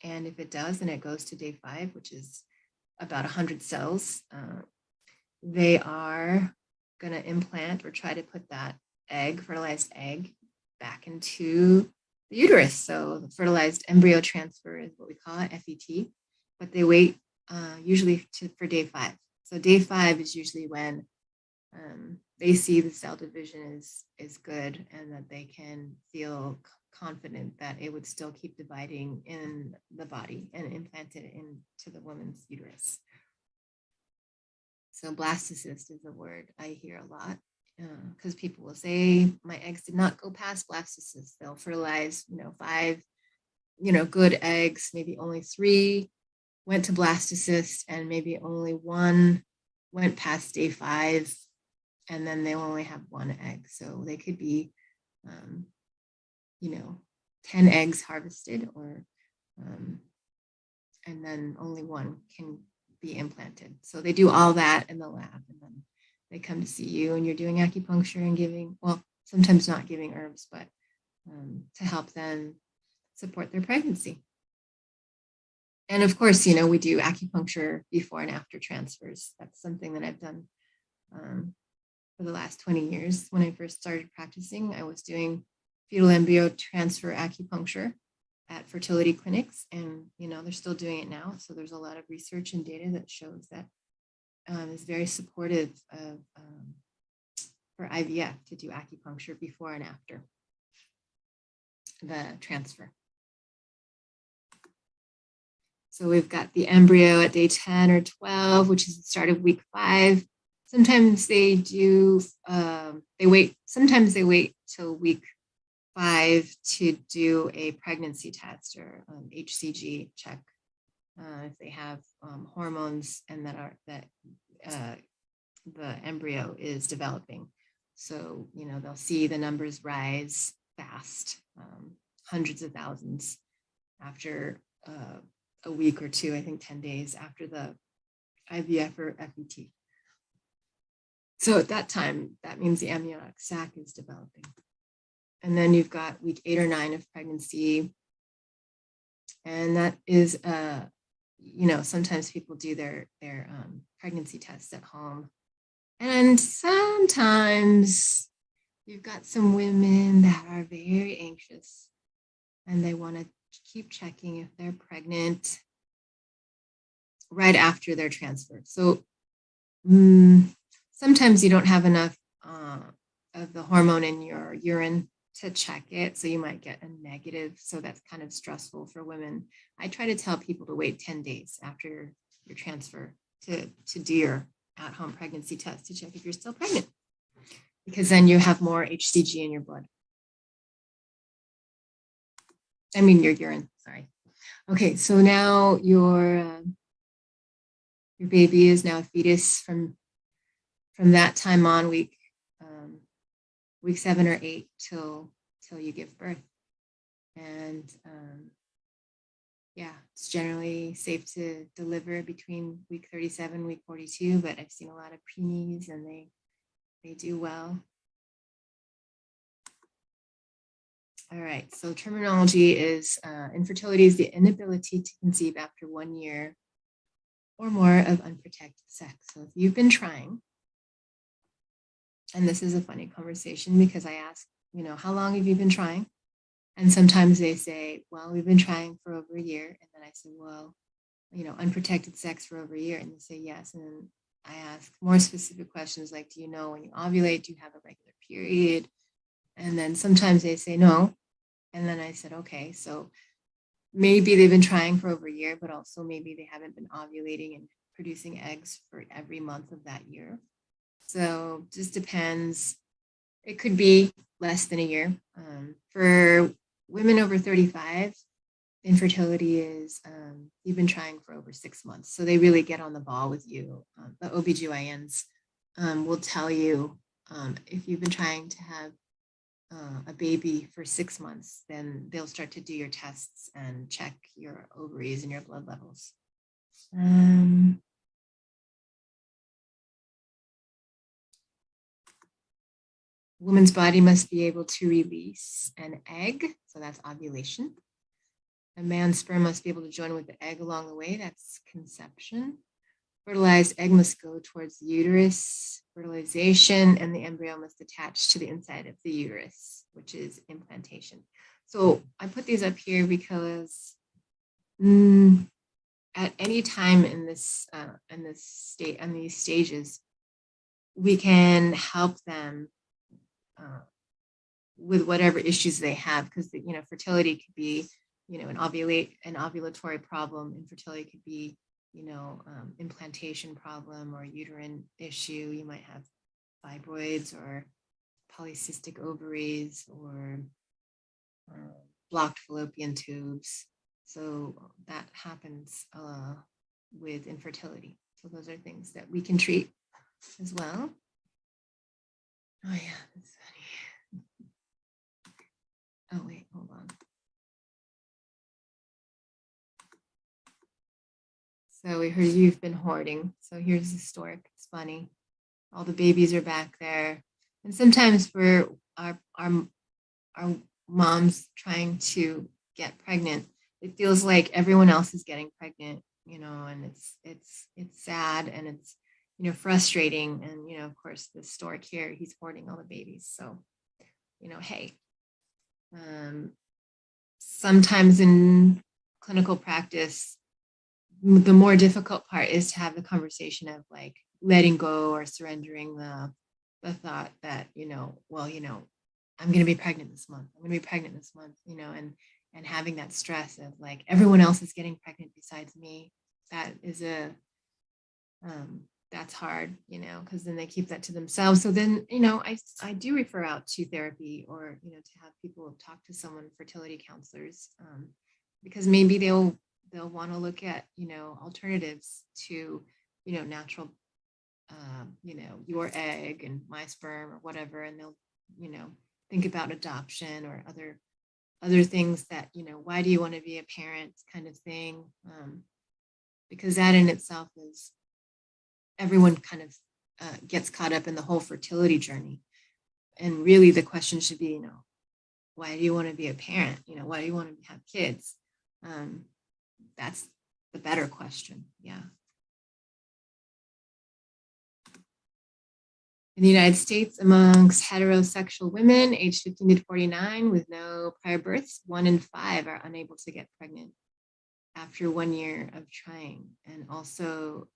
Speaker 3: And if it does, then it goes to day 5, which is about 100 cells. They are going to implant or try to put that fertilized egg, back into the uterus. So the fertilized embryo transfer is what we call it, FET. But they wait usually for day 5. So day 5 is usually when they see the cell division is good and that they can feel confident that it would still keep dividing in the body and implant it into the woman's uterus. So blastocyst is a word I hear a lot because people will say, my eggs did not go past blastocyst. They'll fertilize, 5, good eggs, maybe only 3 went to blastocyst, and maybe only 1 went past day 5, and then they'll only have 1 egg. So they could be, 10 eggs harvested, or, and then only 1 can be implanted. So they do all that in the lab, and then they come to see you, and you're doing acupuncture and giving, well, sometimes not giving herbs, but to help them support their pregnancy. And of course, we do acupuncture before and after transfers. That's something that I've done for the last 20 years. When I first started practicing, I was doing fetal embryo transfer acupuncture at fertility clinics, and they're still doing it now. So there's a lot of research and data that shows that is very supportive of for IVF to do acupuncture before and after the transfer. So we've got the embryo at day 10 or 12, which is the start of week 5. Sometimes they do, sometimes they wait till week 5 to do a pregnancy test or HCG check if they have hormones and that the embryo is developing. So, they'll see the numbers rise fast, hundreds of thousands after a week or 2, I think 10 days after the IVF or FET. So at that time, that means the amniotic sac is developing. And then you've got week 8 or 9 of pregnancy. And that is, sometimes people do their pregnancy tests at home. And sometimes you've got some women that are very anxious and they want to keep checking if they're pregnant right after their transfer. So sometimes you don't have enough of the hormone in your urine to check it. So you might get a negative. So that's kind of stressful for women. I try to tell people to wait 10 days after your transfer to do your at-home pregnancy test to check if you're still pregnant, because then you have more HCG in your blood. I mean, your urine, sorry. Okay, so now your baby is now a fetus from that time on, week 7 or 8 till you give birth. And yeah, it's generally safe to deliver between week 37, week 42, but I've seen a lot of preemies and they do well. All right, so terminology is infertility is the inability to conceive after 1 year or more of unprotected sex. So if you've been trying, and this is a funny conversation because I ask, how long have you been trying? And sometimes they say, well, we've been trying for over a year. And then I say, well, unprotected sex for over a year. And they say yes. And then I ask more specific questions like, do you know when you ovulate? Do you have a regular period? And then sometimes they say no. And then I said, okay, so maybe they've been trying for over a year, but also maybe they haven't been ovulating and producing eggs for every month of that year. So just depends. It could be less than a year. For women over 35, infertility is you've been trying for over 6 months. So they really get on the ball with you. The OBGYNs will tell you if you've been trying to have a baby for 6 months, then they'll start to do your tests and check your ovaries and your blood levels. Woman's body must be able to release an egg, so that's ovulation. A man's sperm must be able to join with the egg along the way, that's conception. Fertilized egg must go towards the uterus, fertilization, and the embryo must attach to the inside of the uterus, which is implantation. So I put these up here because at any time in this state, on these stages, we can help them with whatever issues they have, because fertility could be an ovulatory problem. Infertility could be implantation problem or uterine issue. You might have fibroids or polycystic ovaries or blocked fallopian tubes. So that happens with infertility. So those are things that we can treat as well. Oh yeah, that's funny. Oh wait, hold on. So we heard you've been hoarding. So here's the stork. It's funny. All the babies are back there. And sometimes for our moms trying to get pregnant, it feels like everyone else is getting pregnant, and it's sad and it's frustrating. And of course the stork here, he's hoarding all the babies. So hey, sometimes in clinical practice, the more difficult part is to have the conversation of like letting go or surrendering the thought that, I'm going to be pregnant this month. I'm going to be pregnant this month, and having that stress of like, everyone else is getting pregnant besides me. That is that's hard, because then they keep that to themselves. So then, I do refer out to therapy or, to have people talk to someone, fertility counselors, because maybe they'll want to look at, alternatives to, natural, your egg and my sperm or whatever. And they'll, think about adoption or other things that, why do you want to be a parent kind of thing? Because that in itself is, everyone kind of gets caught up in the whole fertility journey. And really the question should be, why do you want to be a parent? Why do you want to have kids? That's the better question. Yeah. In the United States, amongst heterosexual women aged 15 to 49 with no prior births, 1 in 5 are unable to get pregnant after 1 year of trying. And also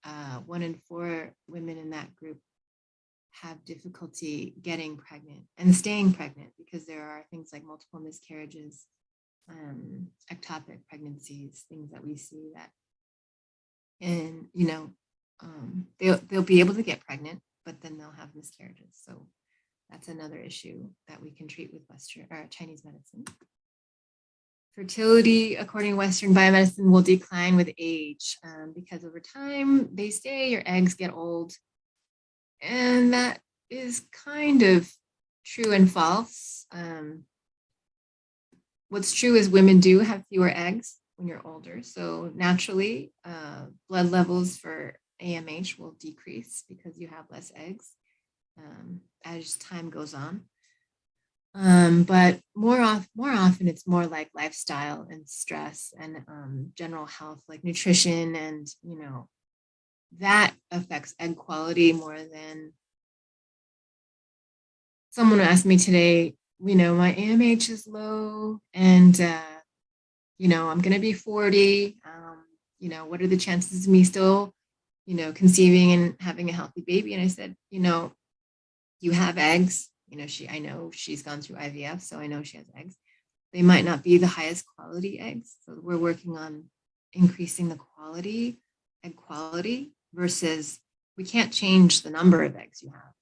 Speaker 3: 1 in 4 women in that group have difficulty getting pregnant and staying pregnant because there are things like multiple miscarriages, ectopic pregnancies, things that we see that, and they'll be able to get pregnant, but then they'll have miscarriages. So that's another issue that we can treat with Western or Chinese medicine. fertility, according to Western biomedicine, will decline with age because over time they stay, your eggs get old. And that is kind of true and false. What's true is women do have fewer eggs when you're older. So naturally, blood levels for AMH will decrease because you have less eggs as time goes on. But more often, it's more like lifestyle and stress and general health, like nutrition, and that affects egg quality more than. Someone asked me today, my AMH is low, and I'm going to be 40. What are the chances of me still, conceiving and having a healthy baby? And I said, you have eggs. I know she's gone through IVF, so I know she has eggs. They might not be the highest quality eggs. So we're working on increasing the egg quality, versus we can't change the number of eggs you have.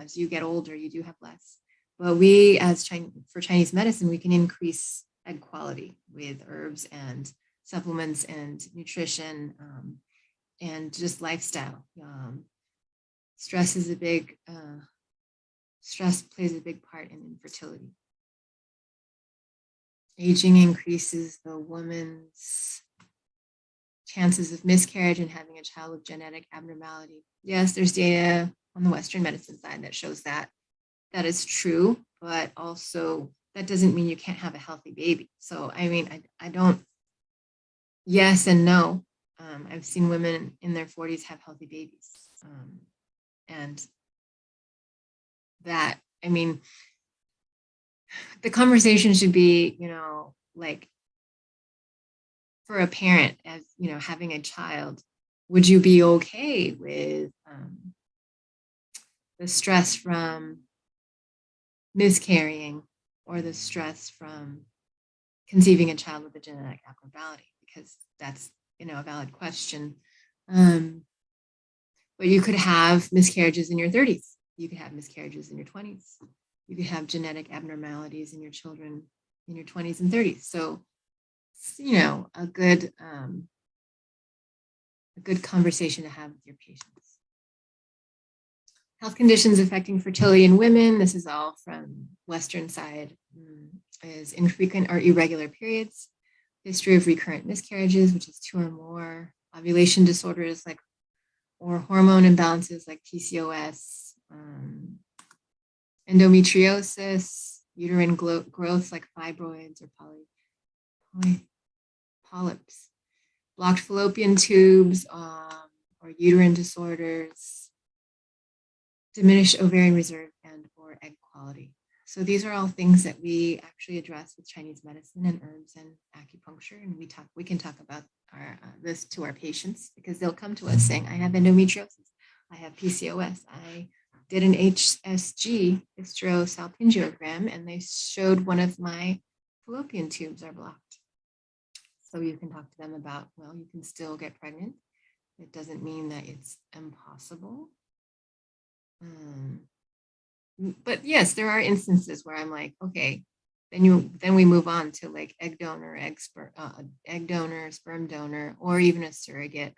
Speaker 3: As you get older, you do have less. But we, for Chinese medicine, we can increase egg quality with herbs and supplements and nutrition and just lifestyle. Stress plays a big part in infertility. Aging increases the woman's chances of miscarriage and having a child with genetic abnormality. Yes, there's data on the Western medicine side that shows that is true, but also that doesn't mean you can't have a healthy baby. So, I don't, yes and no. I've seen women in their 40s have healthy babies. And that, the conversation should be, like, for a parent, as having a child, would you be okay with the stress from miscarrying or the stress from conceiving a child with a genetic abnormality? Because that's a valid question. But you could have miscarriages in your 30s. You could have miscarriages in your 20s. You could have genetic abnormalities in your children in your 20s and 30s. So, a good conversation to have with your patients. Health conditions affecting fertility in women. This is all from Western side. Is infrequent or irregular periods, history of recurrent miscarriages, which is 2 or more, ovulation disorders or hormone imbalances like PCOS, endometriosis, uterine growth like fibroids or polyps, blocked fallopian tubes or uterine disorders, diminished ovarian reserve, and or egg quality. So these are all things that we actually address with Chinese medicine and herbs and acupuncture, and we can talk about this to our patients, because they'll come to us saying, I have endometriosis, I have PCOS, I did an HSG, hysterosalpingogram, and they showed one of my fallopian tubes are blocked. So you can talk to them about, well, you can still get pregnant. It doesn't mean that it's impossible. But yes, there are instances where I'm like, okay, then we move on to like egg donor, sperm donor, or even a surrogate.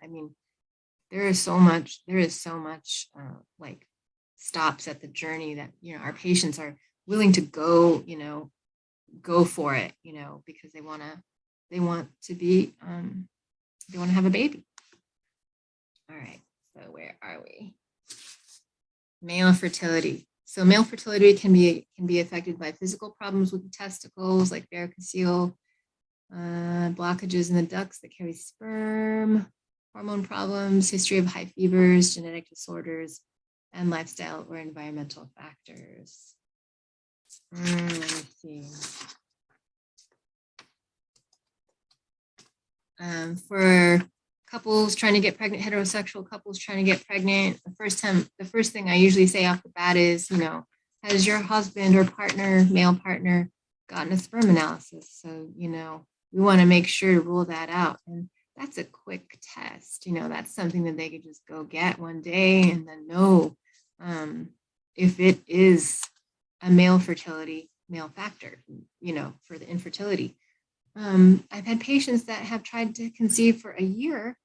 Speaker 3: There is so much like stops at the journey that our patients are willing to go for it, because they want to have a baby. All right, so where are we? Male fertility. So male fertility can be affected by physical problems with the testicles, like varicocele, blockages in the ducts that carry sperm, hormone problems, history of high fevers, genetic disorders, and lifestyle or environmental factors. Let me see. For couples trying to get pregnant, heterosexual couples trying to get pregnant, the first thing I usually say off the bat is, has your husband or partner, male partner, gotten a sperm analysis? So, we want to make sure to rule that out. And that's a quick test. That's something that they could just go get one day and then know if it is a male factor, for the infertility. I've had patients that have tried to conceive for a year,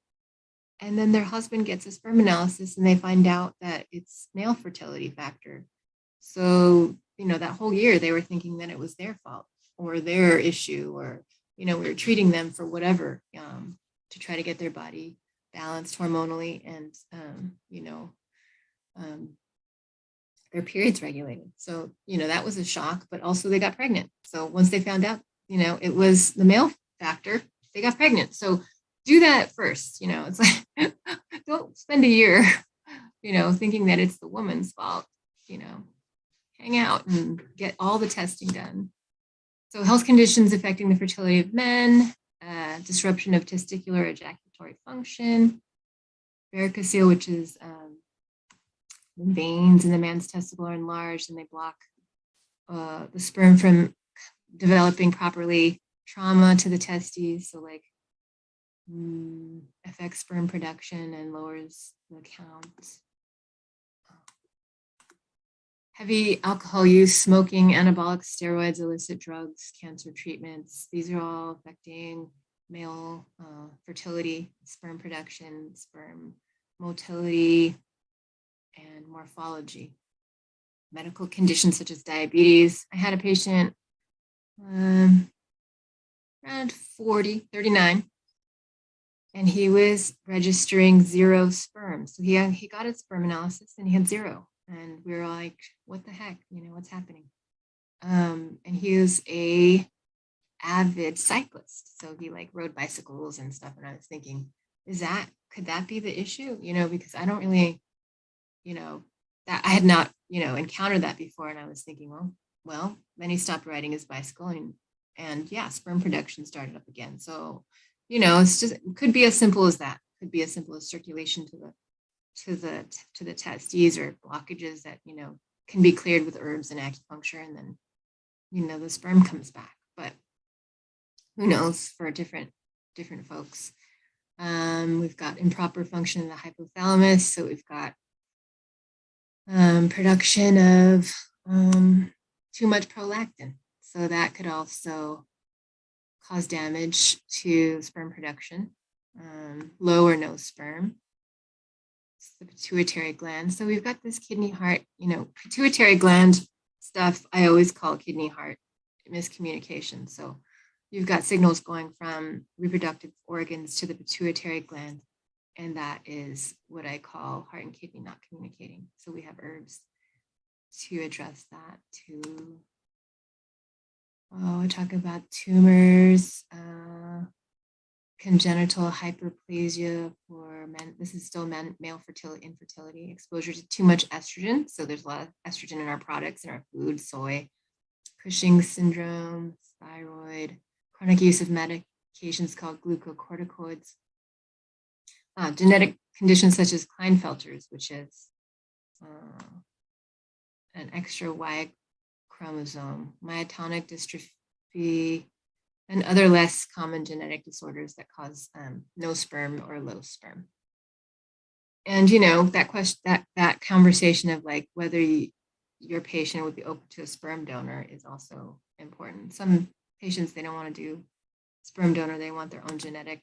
Speaker 3: and then their husband gets a sperm analysis and they find out that it's male fertility factor. So, that whole year they were thinking that it was their fault or their issue, or, we were treating them for whatever, to try to get their body balanced hormonally and, their periods regulated. So, that was a shock, but also they got pregnant. So once they found out, it was the male factor, they got pregnant. So do that first. It's like, don't spend a year, thinking that it's the woman's fault. Hang out and get all the testing done. So health conditions affecting the fertility of men, disruption of testicular ejaculatory function, varicocele, which is the veins in the man's testicle are enlarged and they block the sperm from developing properly, trauma to the testes, so like affects sperm production and lowers the count. Heavy alcohol use, smoking, anabolic steroids, illicit drugs, cancer treatments. These are all affecting male fertility, sperm production, sperm motility, and morphology. Medical conditions such as diabetes. I had a patient around 39, and he was registering 0 sperm. So he got a sperm analysis and he had 0. And we were like, what the heck? What's happening? And he was a avid cyclist. So he like rode bicycles and stuff. And I was thinking, could that be the issue? Because I don't really, that I had not, encountered that before. And I was thinking, well, then he stopped riding his bicycle and yeah, sperm production started up again. So, it could be as simple as that. Could be as simple as circulation to the testes, or blockages that, can be cleared with herbs and acupuncture. And then, the sperm comes back, but who knows for different folks. We've got improper function in the hypothalamus. So we've got production of too much prolactin. So that could also cause damage to sperm production, low or no sperm. It's the pituitary gland. So we've got this kidney heart, pituitary gland stuff I always call kidney heart miscommunication. So you've got signals going from reproductive organs to the pituitary gland. And that is what I call heart and kidney not communicating. So we have herbs to address that too. We talk about tumors, congenital hyperplasia for men. This is still male infertility, exposure to too much estrogen. So there's a lot of estrogen in our products, in our food, soy, Cushing's syndrome, thyroid, chronic use of medications called glucocorticoids. Genetic conditions such as Klinefelter's, which is an extra Y chromosome, myotonic dystrophy, and other less common genetic disorders that cause no sperm or low sperm. And that conversation of like whether your patient would be open to a sperm donor is also important. Some patients, they don't want to do sperm donor; they want their own genetic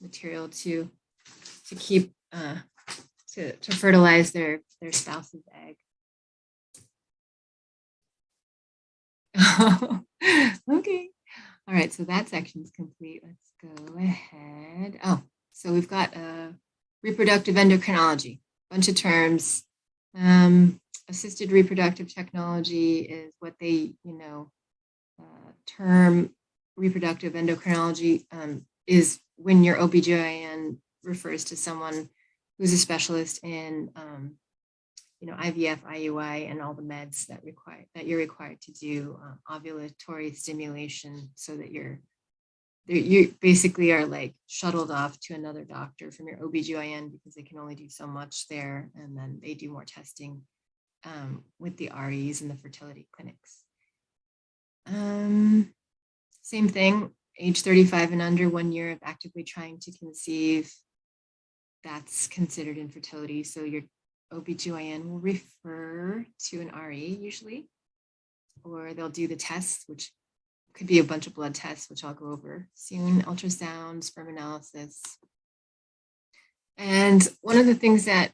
Speaker 3: material to keep to fertilize their spouse's egg. Okay. All right. So that section's complete. Let's go ahead. So we've got reproductive endocrinology, bunch of terms. Assisted reproductive technology is what they, term reproductive endocrinology is when your OBGYN refers to someone who's a specialist in, IVF, IUI, and all the meds that you're required to do ovulatory stimulation, so that you basically are like shuttled off to another doctor from your OBGYN because they can only do so much there, and then they do more testing with the REs and the fertility clinics. Same thing, age 35 and under, 1 year of actively trying to conceive, that's considered infertility. So your OBGYN will refer to an RE usually, or they'll do the tests, which could be a bunch of blood tests, which I'll go over soon, ultrasound, sperm analysis. And one of the things that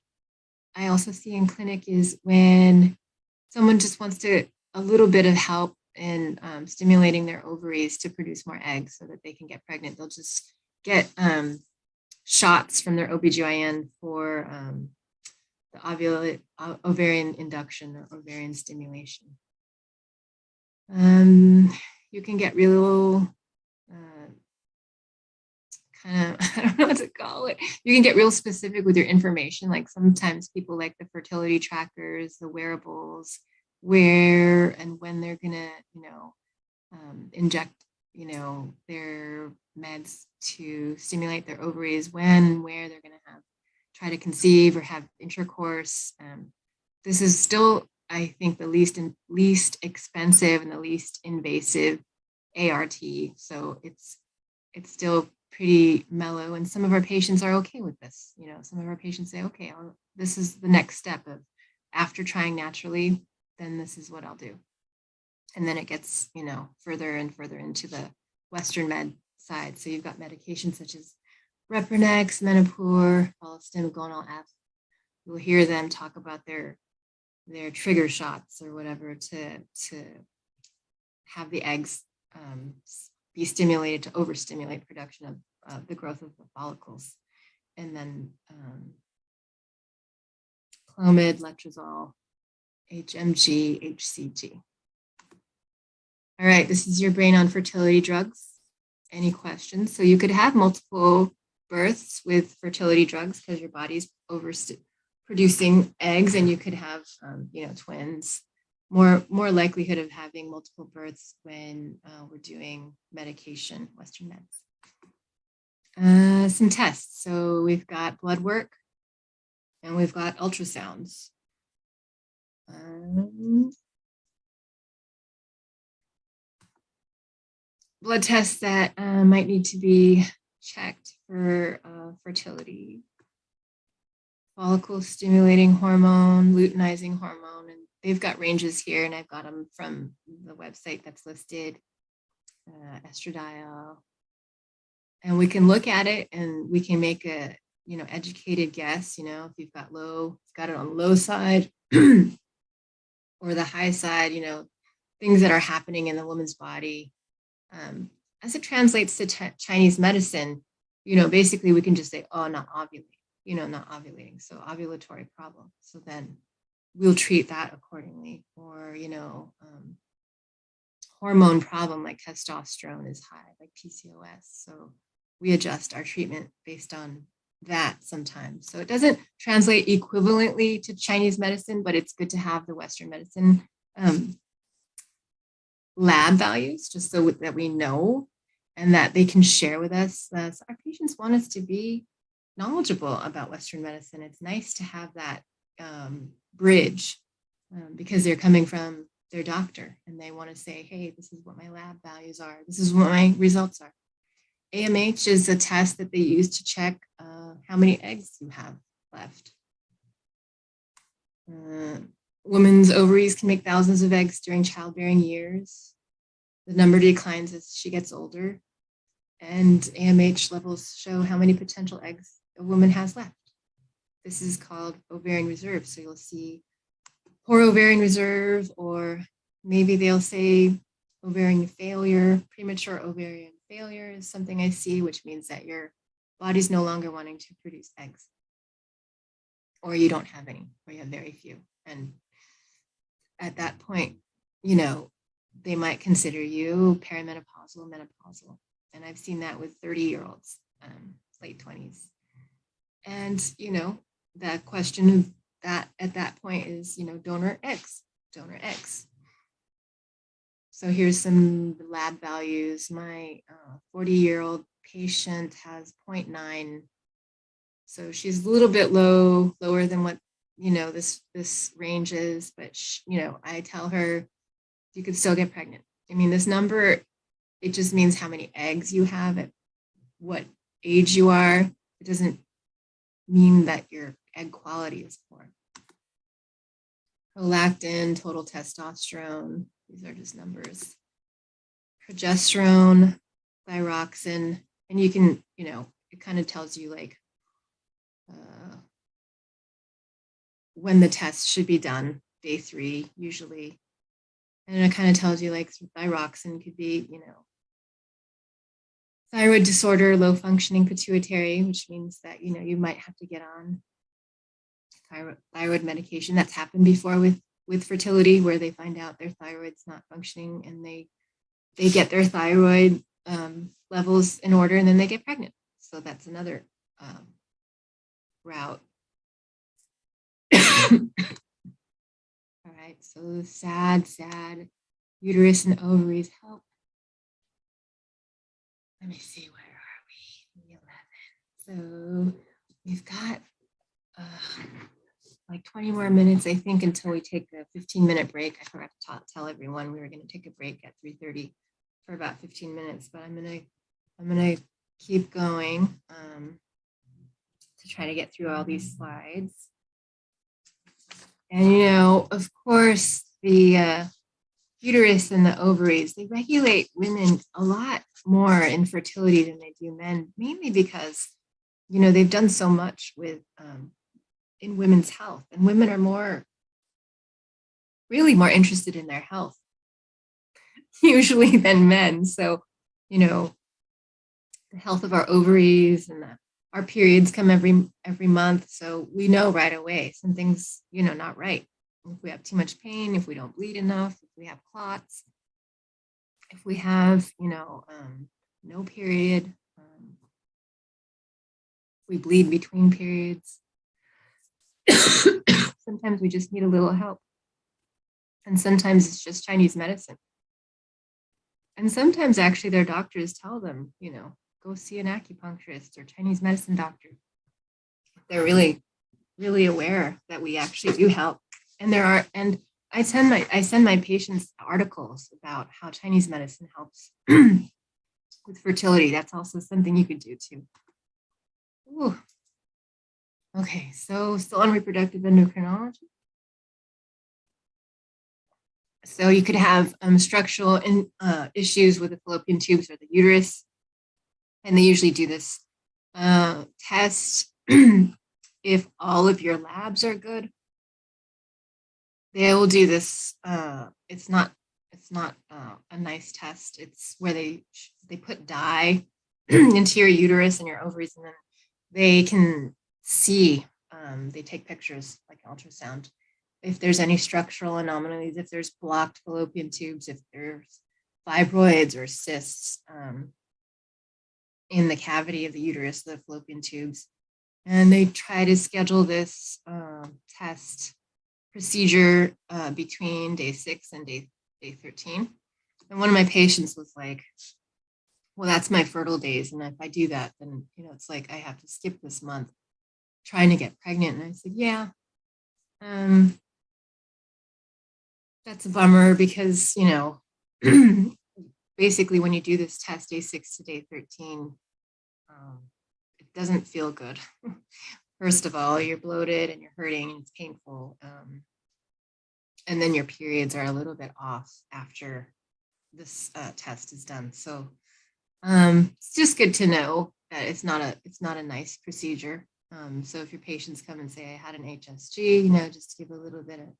Speaker 3: I also see in clinic is when someone just wants a little bit of help in stimulating their ovaries to produce more eggs so that they can get pregnant. They'll just get shots from their OBGYN for the ovarian induction or ovarian stimulation. You can get real kind of, I don't know what to call it. You can get real specific with your information. Like sometimes people like the fertility trackers, the wearables, where and when they're gonna, inject, their meds to stimulate their ovaries, when and where they're gonna try to conceive or have intercourse. This is still, I think, the least expensive and the least invasive ART. So it's still pretty mellow, and some of our patients are okay with this. Some of our patients say, okay, this is the next step of after trying naturally, then this is what I'll do. And then it gets, further and further into the Western med side. So you've got medications such as Repronex, Menopur, Follistim, Gonal F. You'll hear them talk about their trigger shots or whatever to have the eggs be stimulated to overstimulate production of the growth of the follicles. And then Clomid, Letrozole, HMG, HCG. All right, this is your brain on fertility drugs. Any questions? So you could have multiple births with fertility drugs because your body's producing eggs, and you could have, twins. More likelihood of having multiple births when we're doing medication, Western meds. Some tests. So we've got blood work and we've got ultrasounds. Blood tests that might need to be checked for fertility. Follicle stimulating hormone, luteinizing hormone, and they've got ranges here, and I've got them from the website that's listed, estradiol. And we can look at it and we can make a, educated guess, if you've got it on the low side or the high side, things that are happening in the woman's body. As it translates to Chinese medicine, basically we can just say, oh, not ovulating, not ovulating. So ovulatory problem. So then we'll treat that accordingly. Or, hormone problem like testosterone is high, like PCOS. So we adjust our treatment based on that sometimes. So it doesn't translate equivalently to Chinese medicine, but it's good to have the Western medicine lab values just so that we know and that they can share with us. Our patients want us to be knowledgeable about Western medicine. It's nice to have that bridge because they're coming from their doctor and they want to say, hey, this is what my lab values are. This is what my results are. AMH is a test that they use to check how many eggs you have left. Women's ovaries can make thousands of eggs during childbearing years. The number declines as she gets older. And AMH levels show how many potential eggs a woman has left. This is called ovarian reserve. So you'll see poor ovarian reserve, or maybe they'll say ovarian failure. Premature ovarian failure is something I see, which means that your body's no longer wanting to produce eggs. Or you don't have any, or you have very few. And at that point, they might consider you perimenopausal, menopausal. And I've seen that with 30-year-olds, late 20s. And, the question that at that point is, donor X. So here's some lab values. My 40-year-old patient has 0.9. So she's a little bit lower than what, this range is, but I tell her you could still get pregnant. I mean, this number, it just means how many eggs you have at what age you are. It doesn't mean that your egg quality is poor. Prolactin, total testosterone, these are just numbers. progesterone, thyroxine, and you can, it kind of tells you like when the test should be done, day 3 usually. And it kind of tells you like thyroxine could be, thyroid disorder, low functioning pituitary, which means that, you might have to get on thyroid medication. That's happened before with fertility, where they find out their thyroid's not functioning and they get their thyroid levels in order, and then they get pregnant. So that's another route. All right, so sad uterus and ovaries help. Let me see, where are we? 11. So we've got like 20 more minutes, I think, until we take a 15-minute break. I forgot to tell everyone we were going to take a break at 3:30 for about 15 minutes, but I'm gonna keep going to try to get through all these slides. And of course, the uterus and the ovaries, they regulate women a lot more in fertility than they do men, mainly because they've done so much with in women's health, and women are really more interested in their health usually than men. So, the health of our ovaries and our periods come every month. So we know right away something's, not right. If we have too much pain, if we don't bleed enough, if we have clots, if we have, no period, we bleed between periods. Sometimes we just need a little help. And sometimes it's just Chinese medicine. And sometimes actually their doctors tell them, go see an acupuncturist or Chinese medicine doctor. They're really, really aware that we actually do help. And I send my patients articles about how Chinese medicine helps with fertility. That's also something you could do too. Ooh. Okay, so still on reproductive endocrinology. So you could have structural issues with the fallopian tubes or the uterus. And they usually do this test. If all of your labs are good, they will do this. It's not a nice test. It's where they put dye into your uterus and your ovaries, and then they can see. They take pictures like an ultrasound. If there's any structural anomalies, if there's blocked fallopian tubes, if there's fibroids or cysts in the cavity of the uterus, the fallopian tubes. And they try to schedule this test procedure between day 6 and day 13. And one of my patients was like, well, that's my fertile days. And if I do that, then, it's like I have to skip this month trying to get pregnant. And I said, yeah, that's a bummer because, basically when you do this test, day 6 to day 13, it doesn't feel good. First of all, you're bloated and you're hurting and it's painful. And then your periods are a little bit off after this test is done. So it's just good to know that it's not a nice procedure. So if your patients come and say, I had an HSG, just give a little bit of,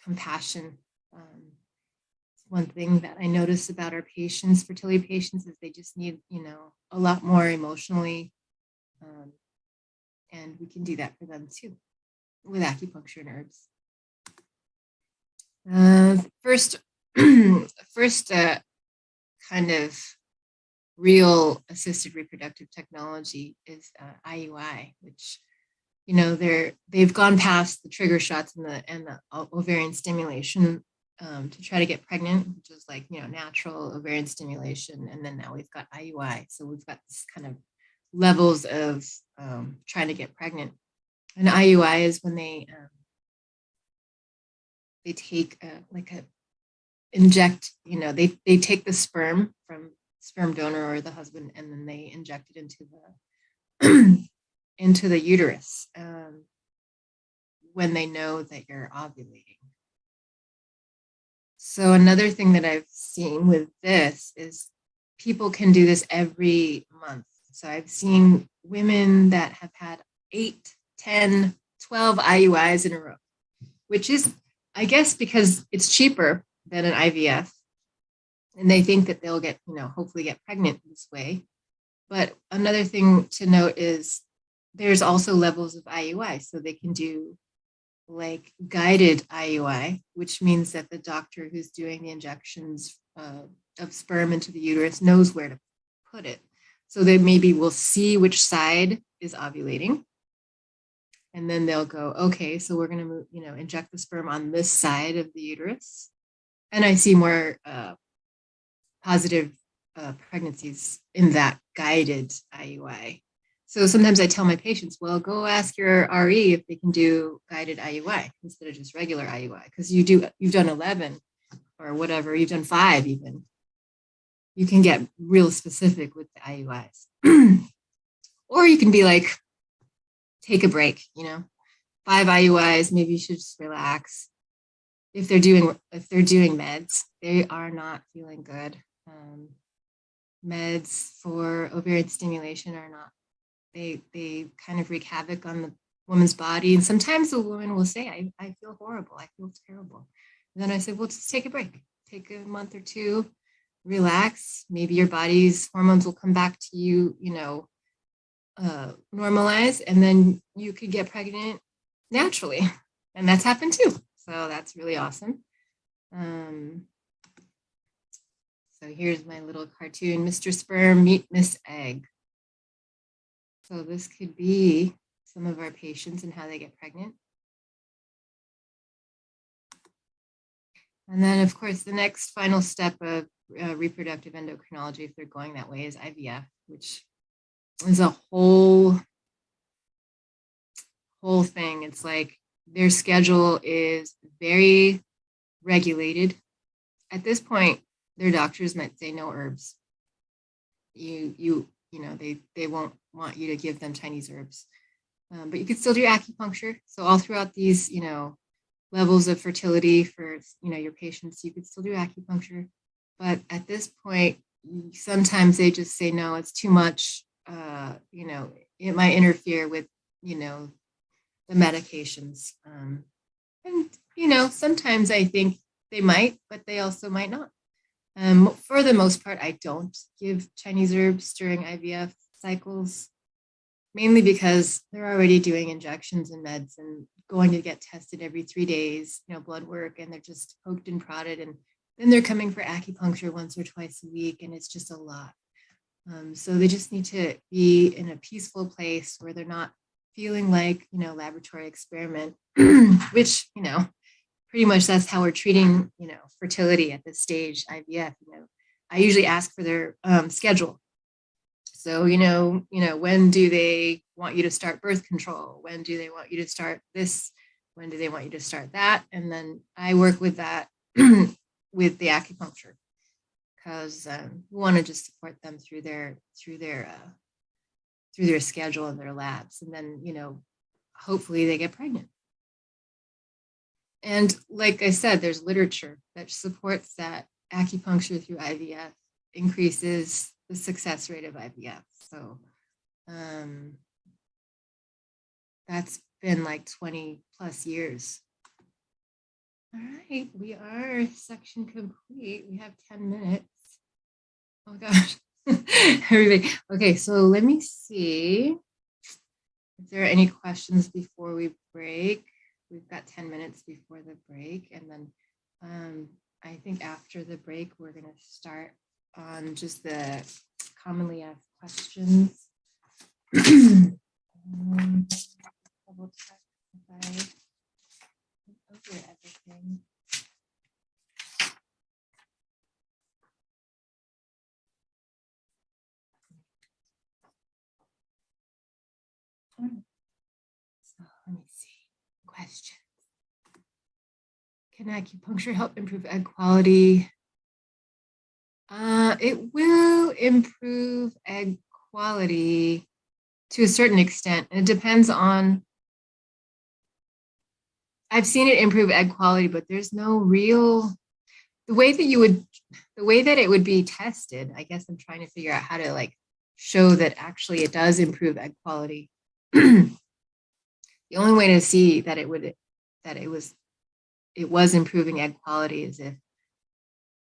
Speaker 3: compassion. One thing that I notice about our patients, fertility patients, is they just need, a lot more emotionally. And we can do that for them too, with acupuncture and herbs. First kind of real assisted reproductive technology is IUI, which they've gone past the trigger shots and the ovarian stimulation to try to get pregnant, which is like natural ovarian stimulation, and then now we've got IUI. So we've got this kind of levels of trying to get pregnant. And IUI is when they take inject, they take the sperm from sperm donor or the husband, and then they inject it into the uterus when they know that you're ovulating. So another thing that I've seen with this is people can do this every month. So I've seen women that have had 8, 10, 12 IUIs in a row, which is, I guess, because it's cheaper than an IVF. And they think that they'll get, hopefully get pregnant this way. But another thing to note is there's also levels of IUI. So they can do like guided IUI, which means that the doctor who's doing the injections of sperm into the uterus knows where to put it. So they maybe will see which side is ovulating. And then they'll go, okay, so we're going to, inject the sperm on this side of the uterus. And I see more positive pregnancies in that guided IUI. So sometimes I tell my patients, well, go ask your RE if they can do guided IUI instead of just regular IUI, because you've done 11 or whatever, you've done 5 even. You can get real specific with the IUIs. Or you can be like, take a break, 5 IUIs, maybe you should just relax. If they're doing meds, they are not feeling good. Meds for ovarian stimulation are not, they kind of wreak havoc on the woman's body. And sometimes the woman will say, I feel horrible. I feel terrible. And then I say, well, just take a break. Take a month or 2, relax. Maybe your body's hormones will come back to you, normalize, and then you could get pregnant naturally. And that's happened too. So that's really awesome. So here's my little cartoon, Mr. Sperm, meet Miss Egg. So this could be some of our patients and how they get pregnant. And then, of course, the next final step of reproductive endocrinology, if they're going that way, is IVF, which is a whole thing. It's like their schedule is very regulated. At this point, their doctors might say no herbs. They won't want you to give them Chinese herbs, but you could still do acupuncture. So all throughout these, levels of fertility for, your patients, you could still do acupuncture. But at this point, sometimes they just say, no, it's too much. It might interfere with, the medications. And, sometimes I think they might, but they also might not. For the most part, I don't give Chinese herbs during IVF cycles, mainly because they're already doing injections and meds and going to get tested every 3 days, blood work, and they're just poked and prodded. And then they're coming for acupuncture once or twice a week, and it's just a lot. So they just need to be in a peaceful place where they're not feeling like, laboratory experiment, which, pretty much that's how we're treating, fertility at this stage, IVF. I usually ask for their schedule. So, when do they want you to start birth control? When do they want you to start this? When do they want you to start that? And then I work with that with the acupuncture, because we want to just support them through their schedule and their labs. And then, hopefully they get pregnant. And like I said, there's literature that supports that acupuncture through IVF increases the success rate of IVF. So that's been like 20 plus years. All right, we are section complete. We have 10 minutes. Oh gosh, everybody. Okay, so let me see if there are any questions before we break. We've got 10 minutes before the break. And then I think after the break, we're going to start on just the commonly asked questions. Double check if I went over everything. So let me see. Questions. Can acupuncture help improve egg quality? It will improve egg quality to a certain extent. And it depends on, I've seen it improve egg quality, but there's no real, the way that it would be tested, I guess I'm trying to figure out how to like show that actually it does improve egg quality. The only way to see that it was improving egg quality is if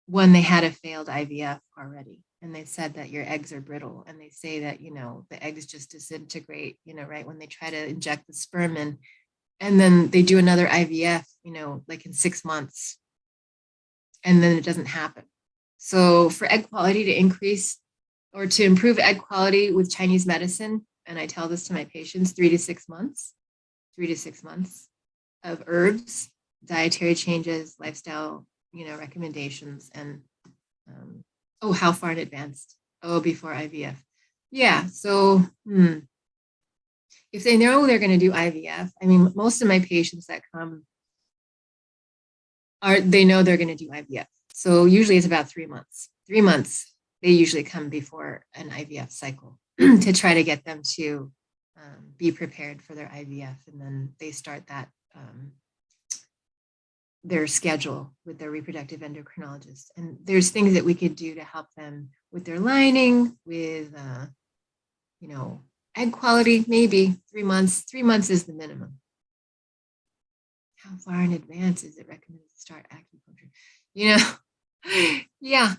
Speaker 3: when they had a failed IVF already and they said that your eggs are brittle and they say that, the eggs just disintegrate, right when they try to inject the sperm in, and then they do another IVF, like in 6 months, and then it doesn't happen. So for egg quality to increase or to improve egg quality with Chinese medicine, and I tell this to my patients, 3 to 6 months of herbs, dietary changes, lifestyle, recommendations, and how far in advance? Before IVF. Yeah. So if they know they're going to do IVF, I mean, most of my patients that come they know they're going to do IVF. So usually it's about 3 months. 3 months, they usually come before an IVF cycle to try to get them to be prepared for their IVF. And then they start that their schedule with their reproductive endocrinologist. And there's things that we could do to help them with their lining, with, egg quality, maybe 3 months. 3 months is the minimum. How far in advance is it recommended to start acupuncture? Yeah.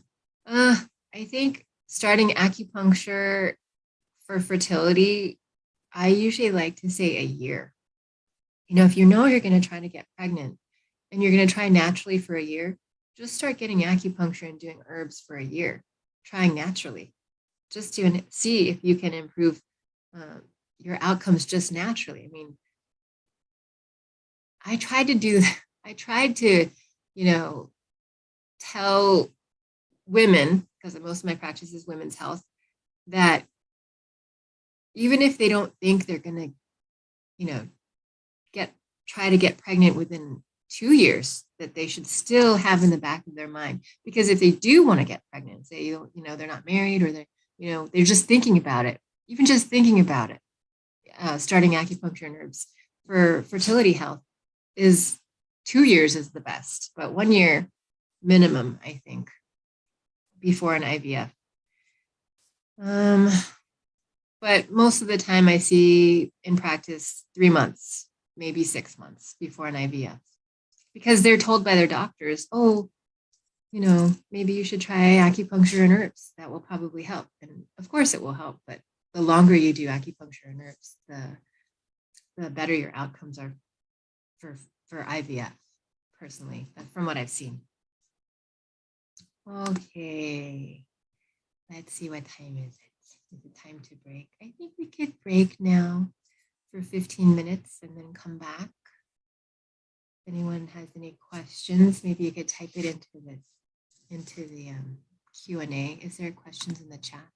Speaker 3: I think starting acupuncture for fertility, I usually like to say a year. If you know you're going to try to get pregnant and you're going to try naturally for a year, just start getting acupuncture and doing herbs for a year, trying naturally, just to see if you can improve your outcomes just naturally. I mean, I tried to, tell women, because most of my practice is women's health, that even if they don't think they're going to, try to get pregnant within 2 years, that they should still have in the back of their mind. Because if they do want to get pregnant, say, they're not married, or they're just thinking about it, even just thinking about it, starting acupuncture and herbs for fertility health is 2 years is the best, but 1 year minimum, I think, before an IVF. But most of the time I see in practice 3 months, maybe 6 months before an IVF, because they're told by their doctors, maybe you should try acupuncture and herbs. That will probably help. And of course it will help, but the longer you do acupuncture and herbs, the better your outcomes are for IVF, personally, from what I've seen. Okay, let's see, what time is it? Is it time to break? I think we could break now for 15 minutes and then come back. If anyone has any questions, maybe you could type it into the Q&A. Is there questions in the chat?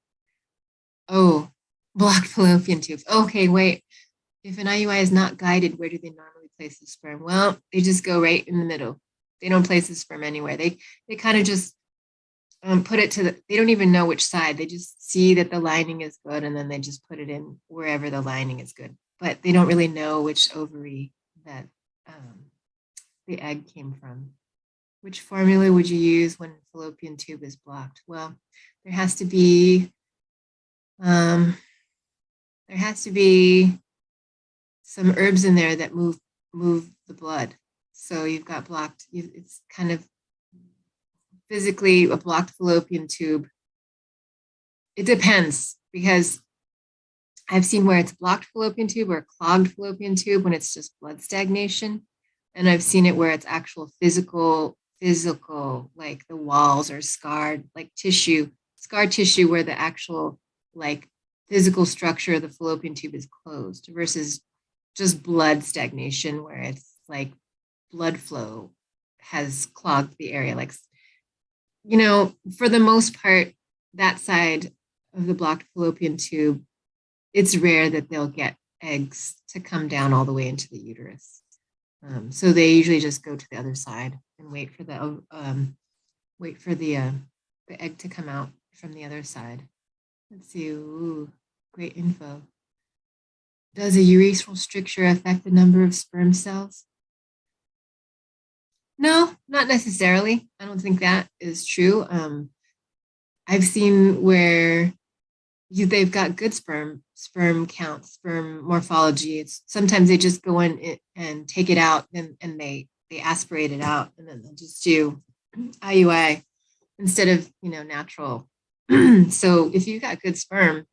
Speaker 3: Oh, blocked fallopian tubes. Okay, wait. If an IUI is not guided, where do they normally place the sperm? Well, they just go right in the middle. They don't place the sperm anywhere. They kind of just put it they don't even know which side. They just see that the lining is good, and then they just put it in wherever the lining is good. But they don't really know which ovary that the egg came from. Which formula would you use when fallopian tube is blocked? Well, there has to be some herbs in there that move the blood. So you've got blocked, it's kind of physically a blocked fallopian tube. It depends, because I've seen where it's blocked fallopian tube or clogged fallopian tube when it's just blood stagnation. And I've seen it where it's actual physical, like the walls are scarred, like scar tissue where the actual like physical structure of the fallopian tube is closed, versus just blood stagnation where it's like blood flow has clogged the area. Like, for the most part, that side of the blocked fallopian tube, it's rare that they'll get eggs to come down all the way into the uterus. So they usually just go to the other side and wait for the egg to come out from the other side. Let's see. Ooh, great info. Does a urethral stricture affect the number of sperm cells? No, not necessarily. I don't think that is true. I've seen where they've got good sperm counts, sperm morphology. It's sometimes they just go in and take it out and they aspirate it out and then they'll just do IUI instead of natural. So if you've got good sperm,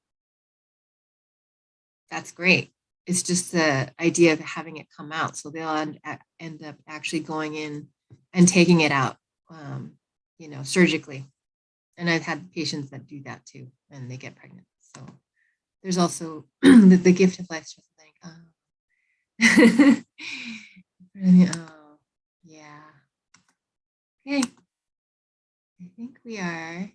Speaker 3: that's great. It's just the idea of having it come out. So they'll end up actually going in and taking it out, surgically. And I've had patients that do that too, and they get pregnant. So there's also the gift of life. Oh. Oh, yeah. Okay. I think we are.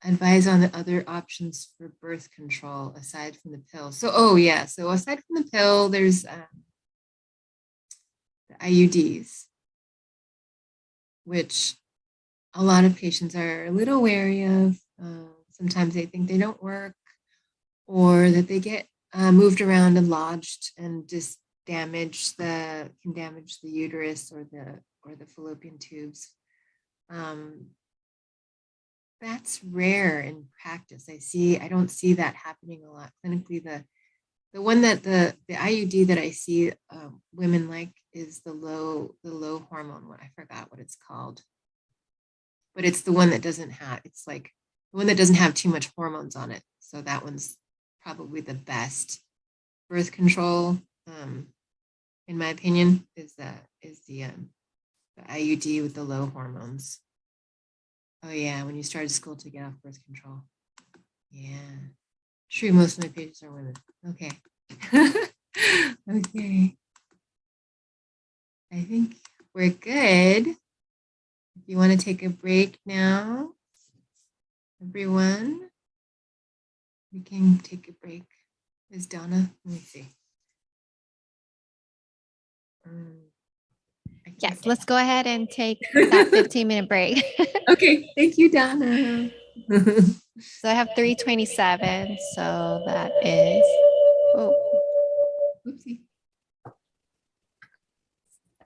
Speaker 3: Advise on the other options for birth control aside from the pill. So, So aside from the pill, there's the IUDs, which a lot of patients are a little wary of. Sometimes they think they don't work or that they get moved around and lodged and just can damage the uterus or the fallopian tubes. That's rare in practice. I don't see that happening a lot clinically. The one that the IUD that I see women like is the low hormone one. I forgot what it's called, but it's the one that doesn't have. It's like the one that doesn't have too much hormones on it. So that one's probably the best birth control, in my opinion, is the IUD with the low hormones. Oh yeah, when you started school to get off birth control. Yeah. True, most of my patients are women. Okay. Okay. I think we're good. If you want to take a break now, everyone, we can take a break. Is Donna? Let me see.
Speaker 1: Yes, let's go ahead and take that 15-minute break.
Speaker 3: Okay, thank you, Donna.
Speaker 1: So I have 3:27, so that is,
Speaker 3: Oopsie.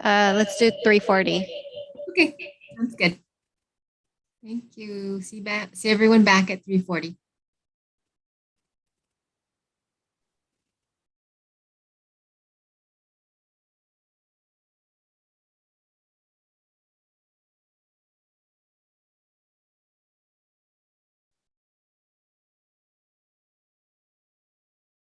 Speaker 1: let's do 3:40.
Speaker 3: Okay, sounds good. Thank you. See everyone back at 3:40.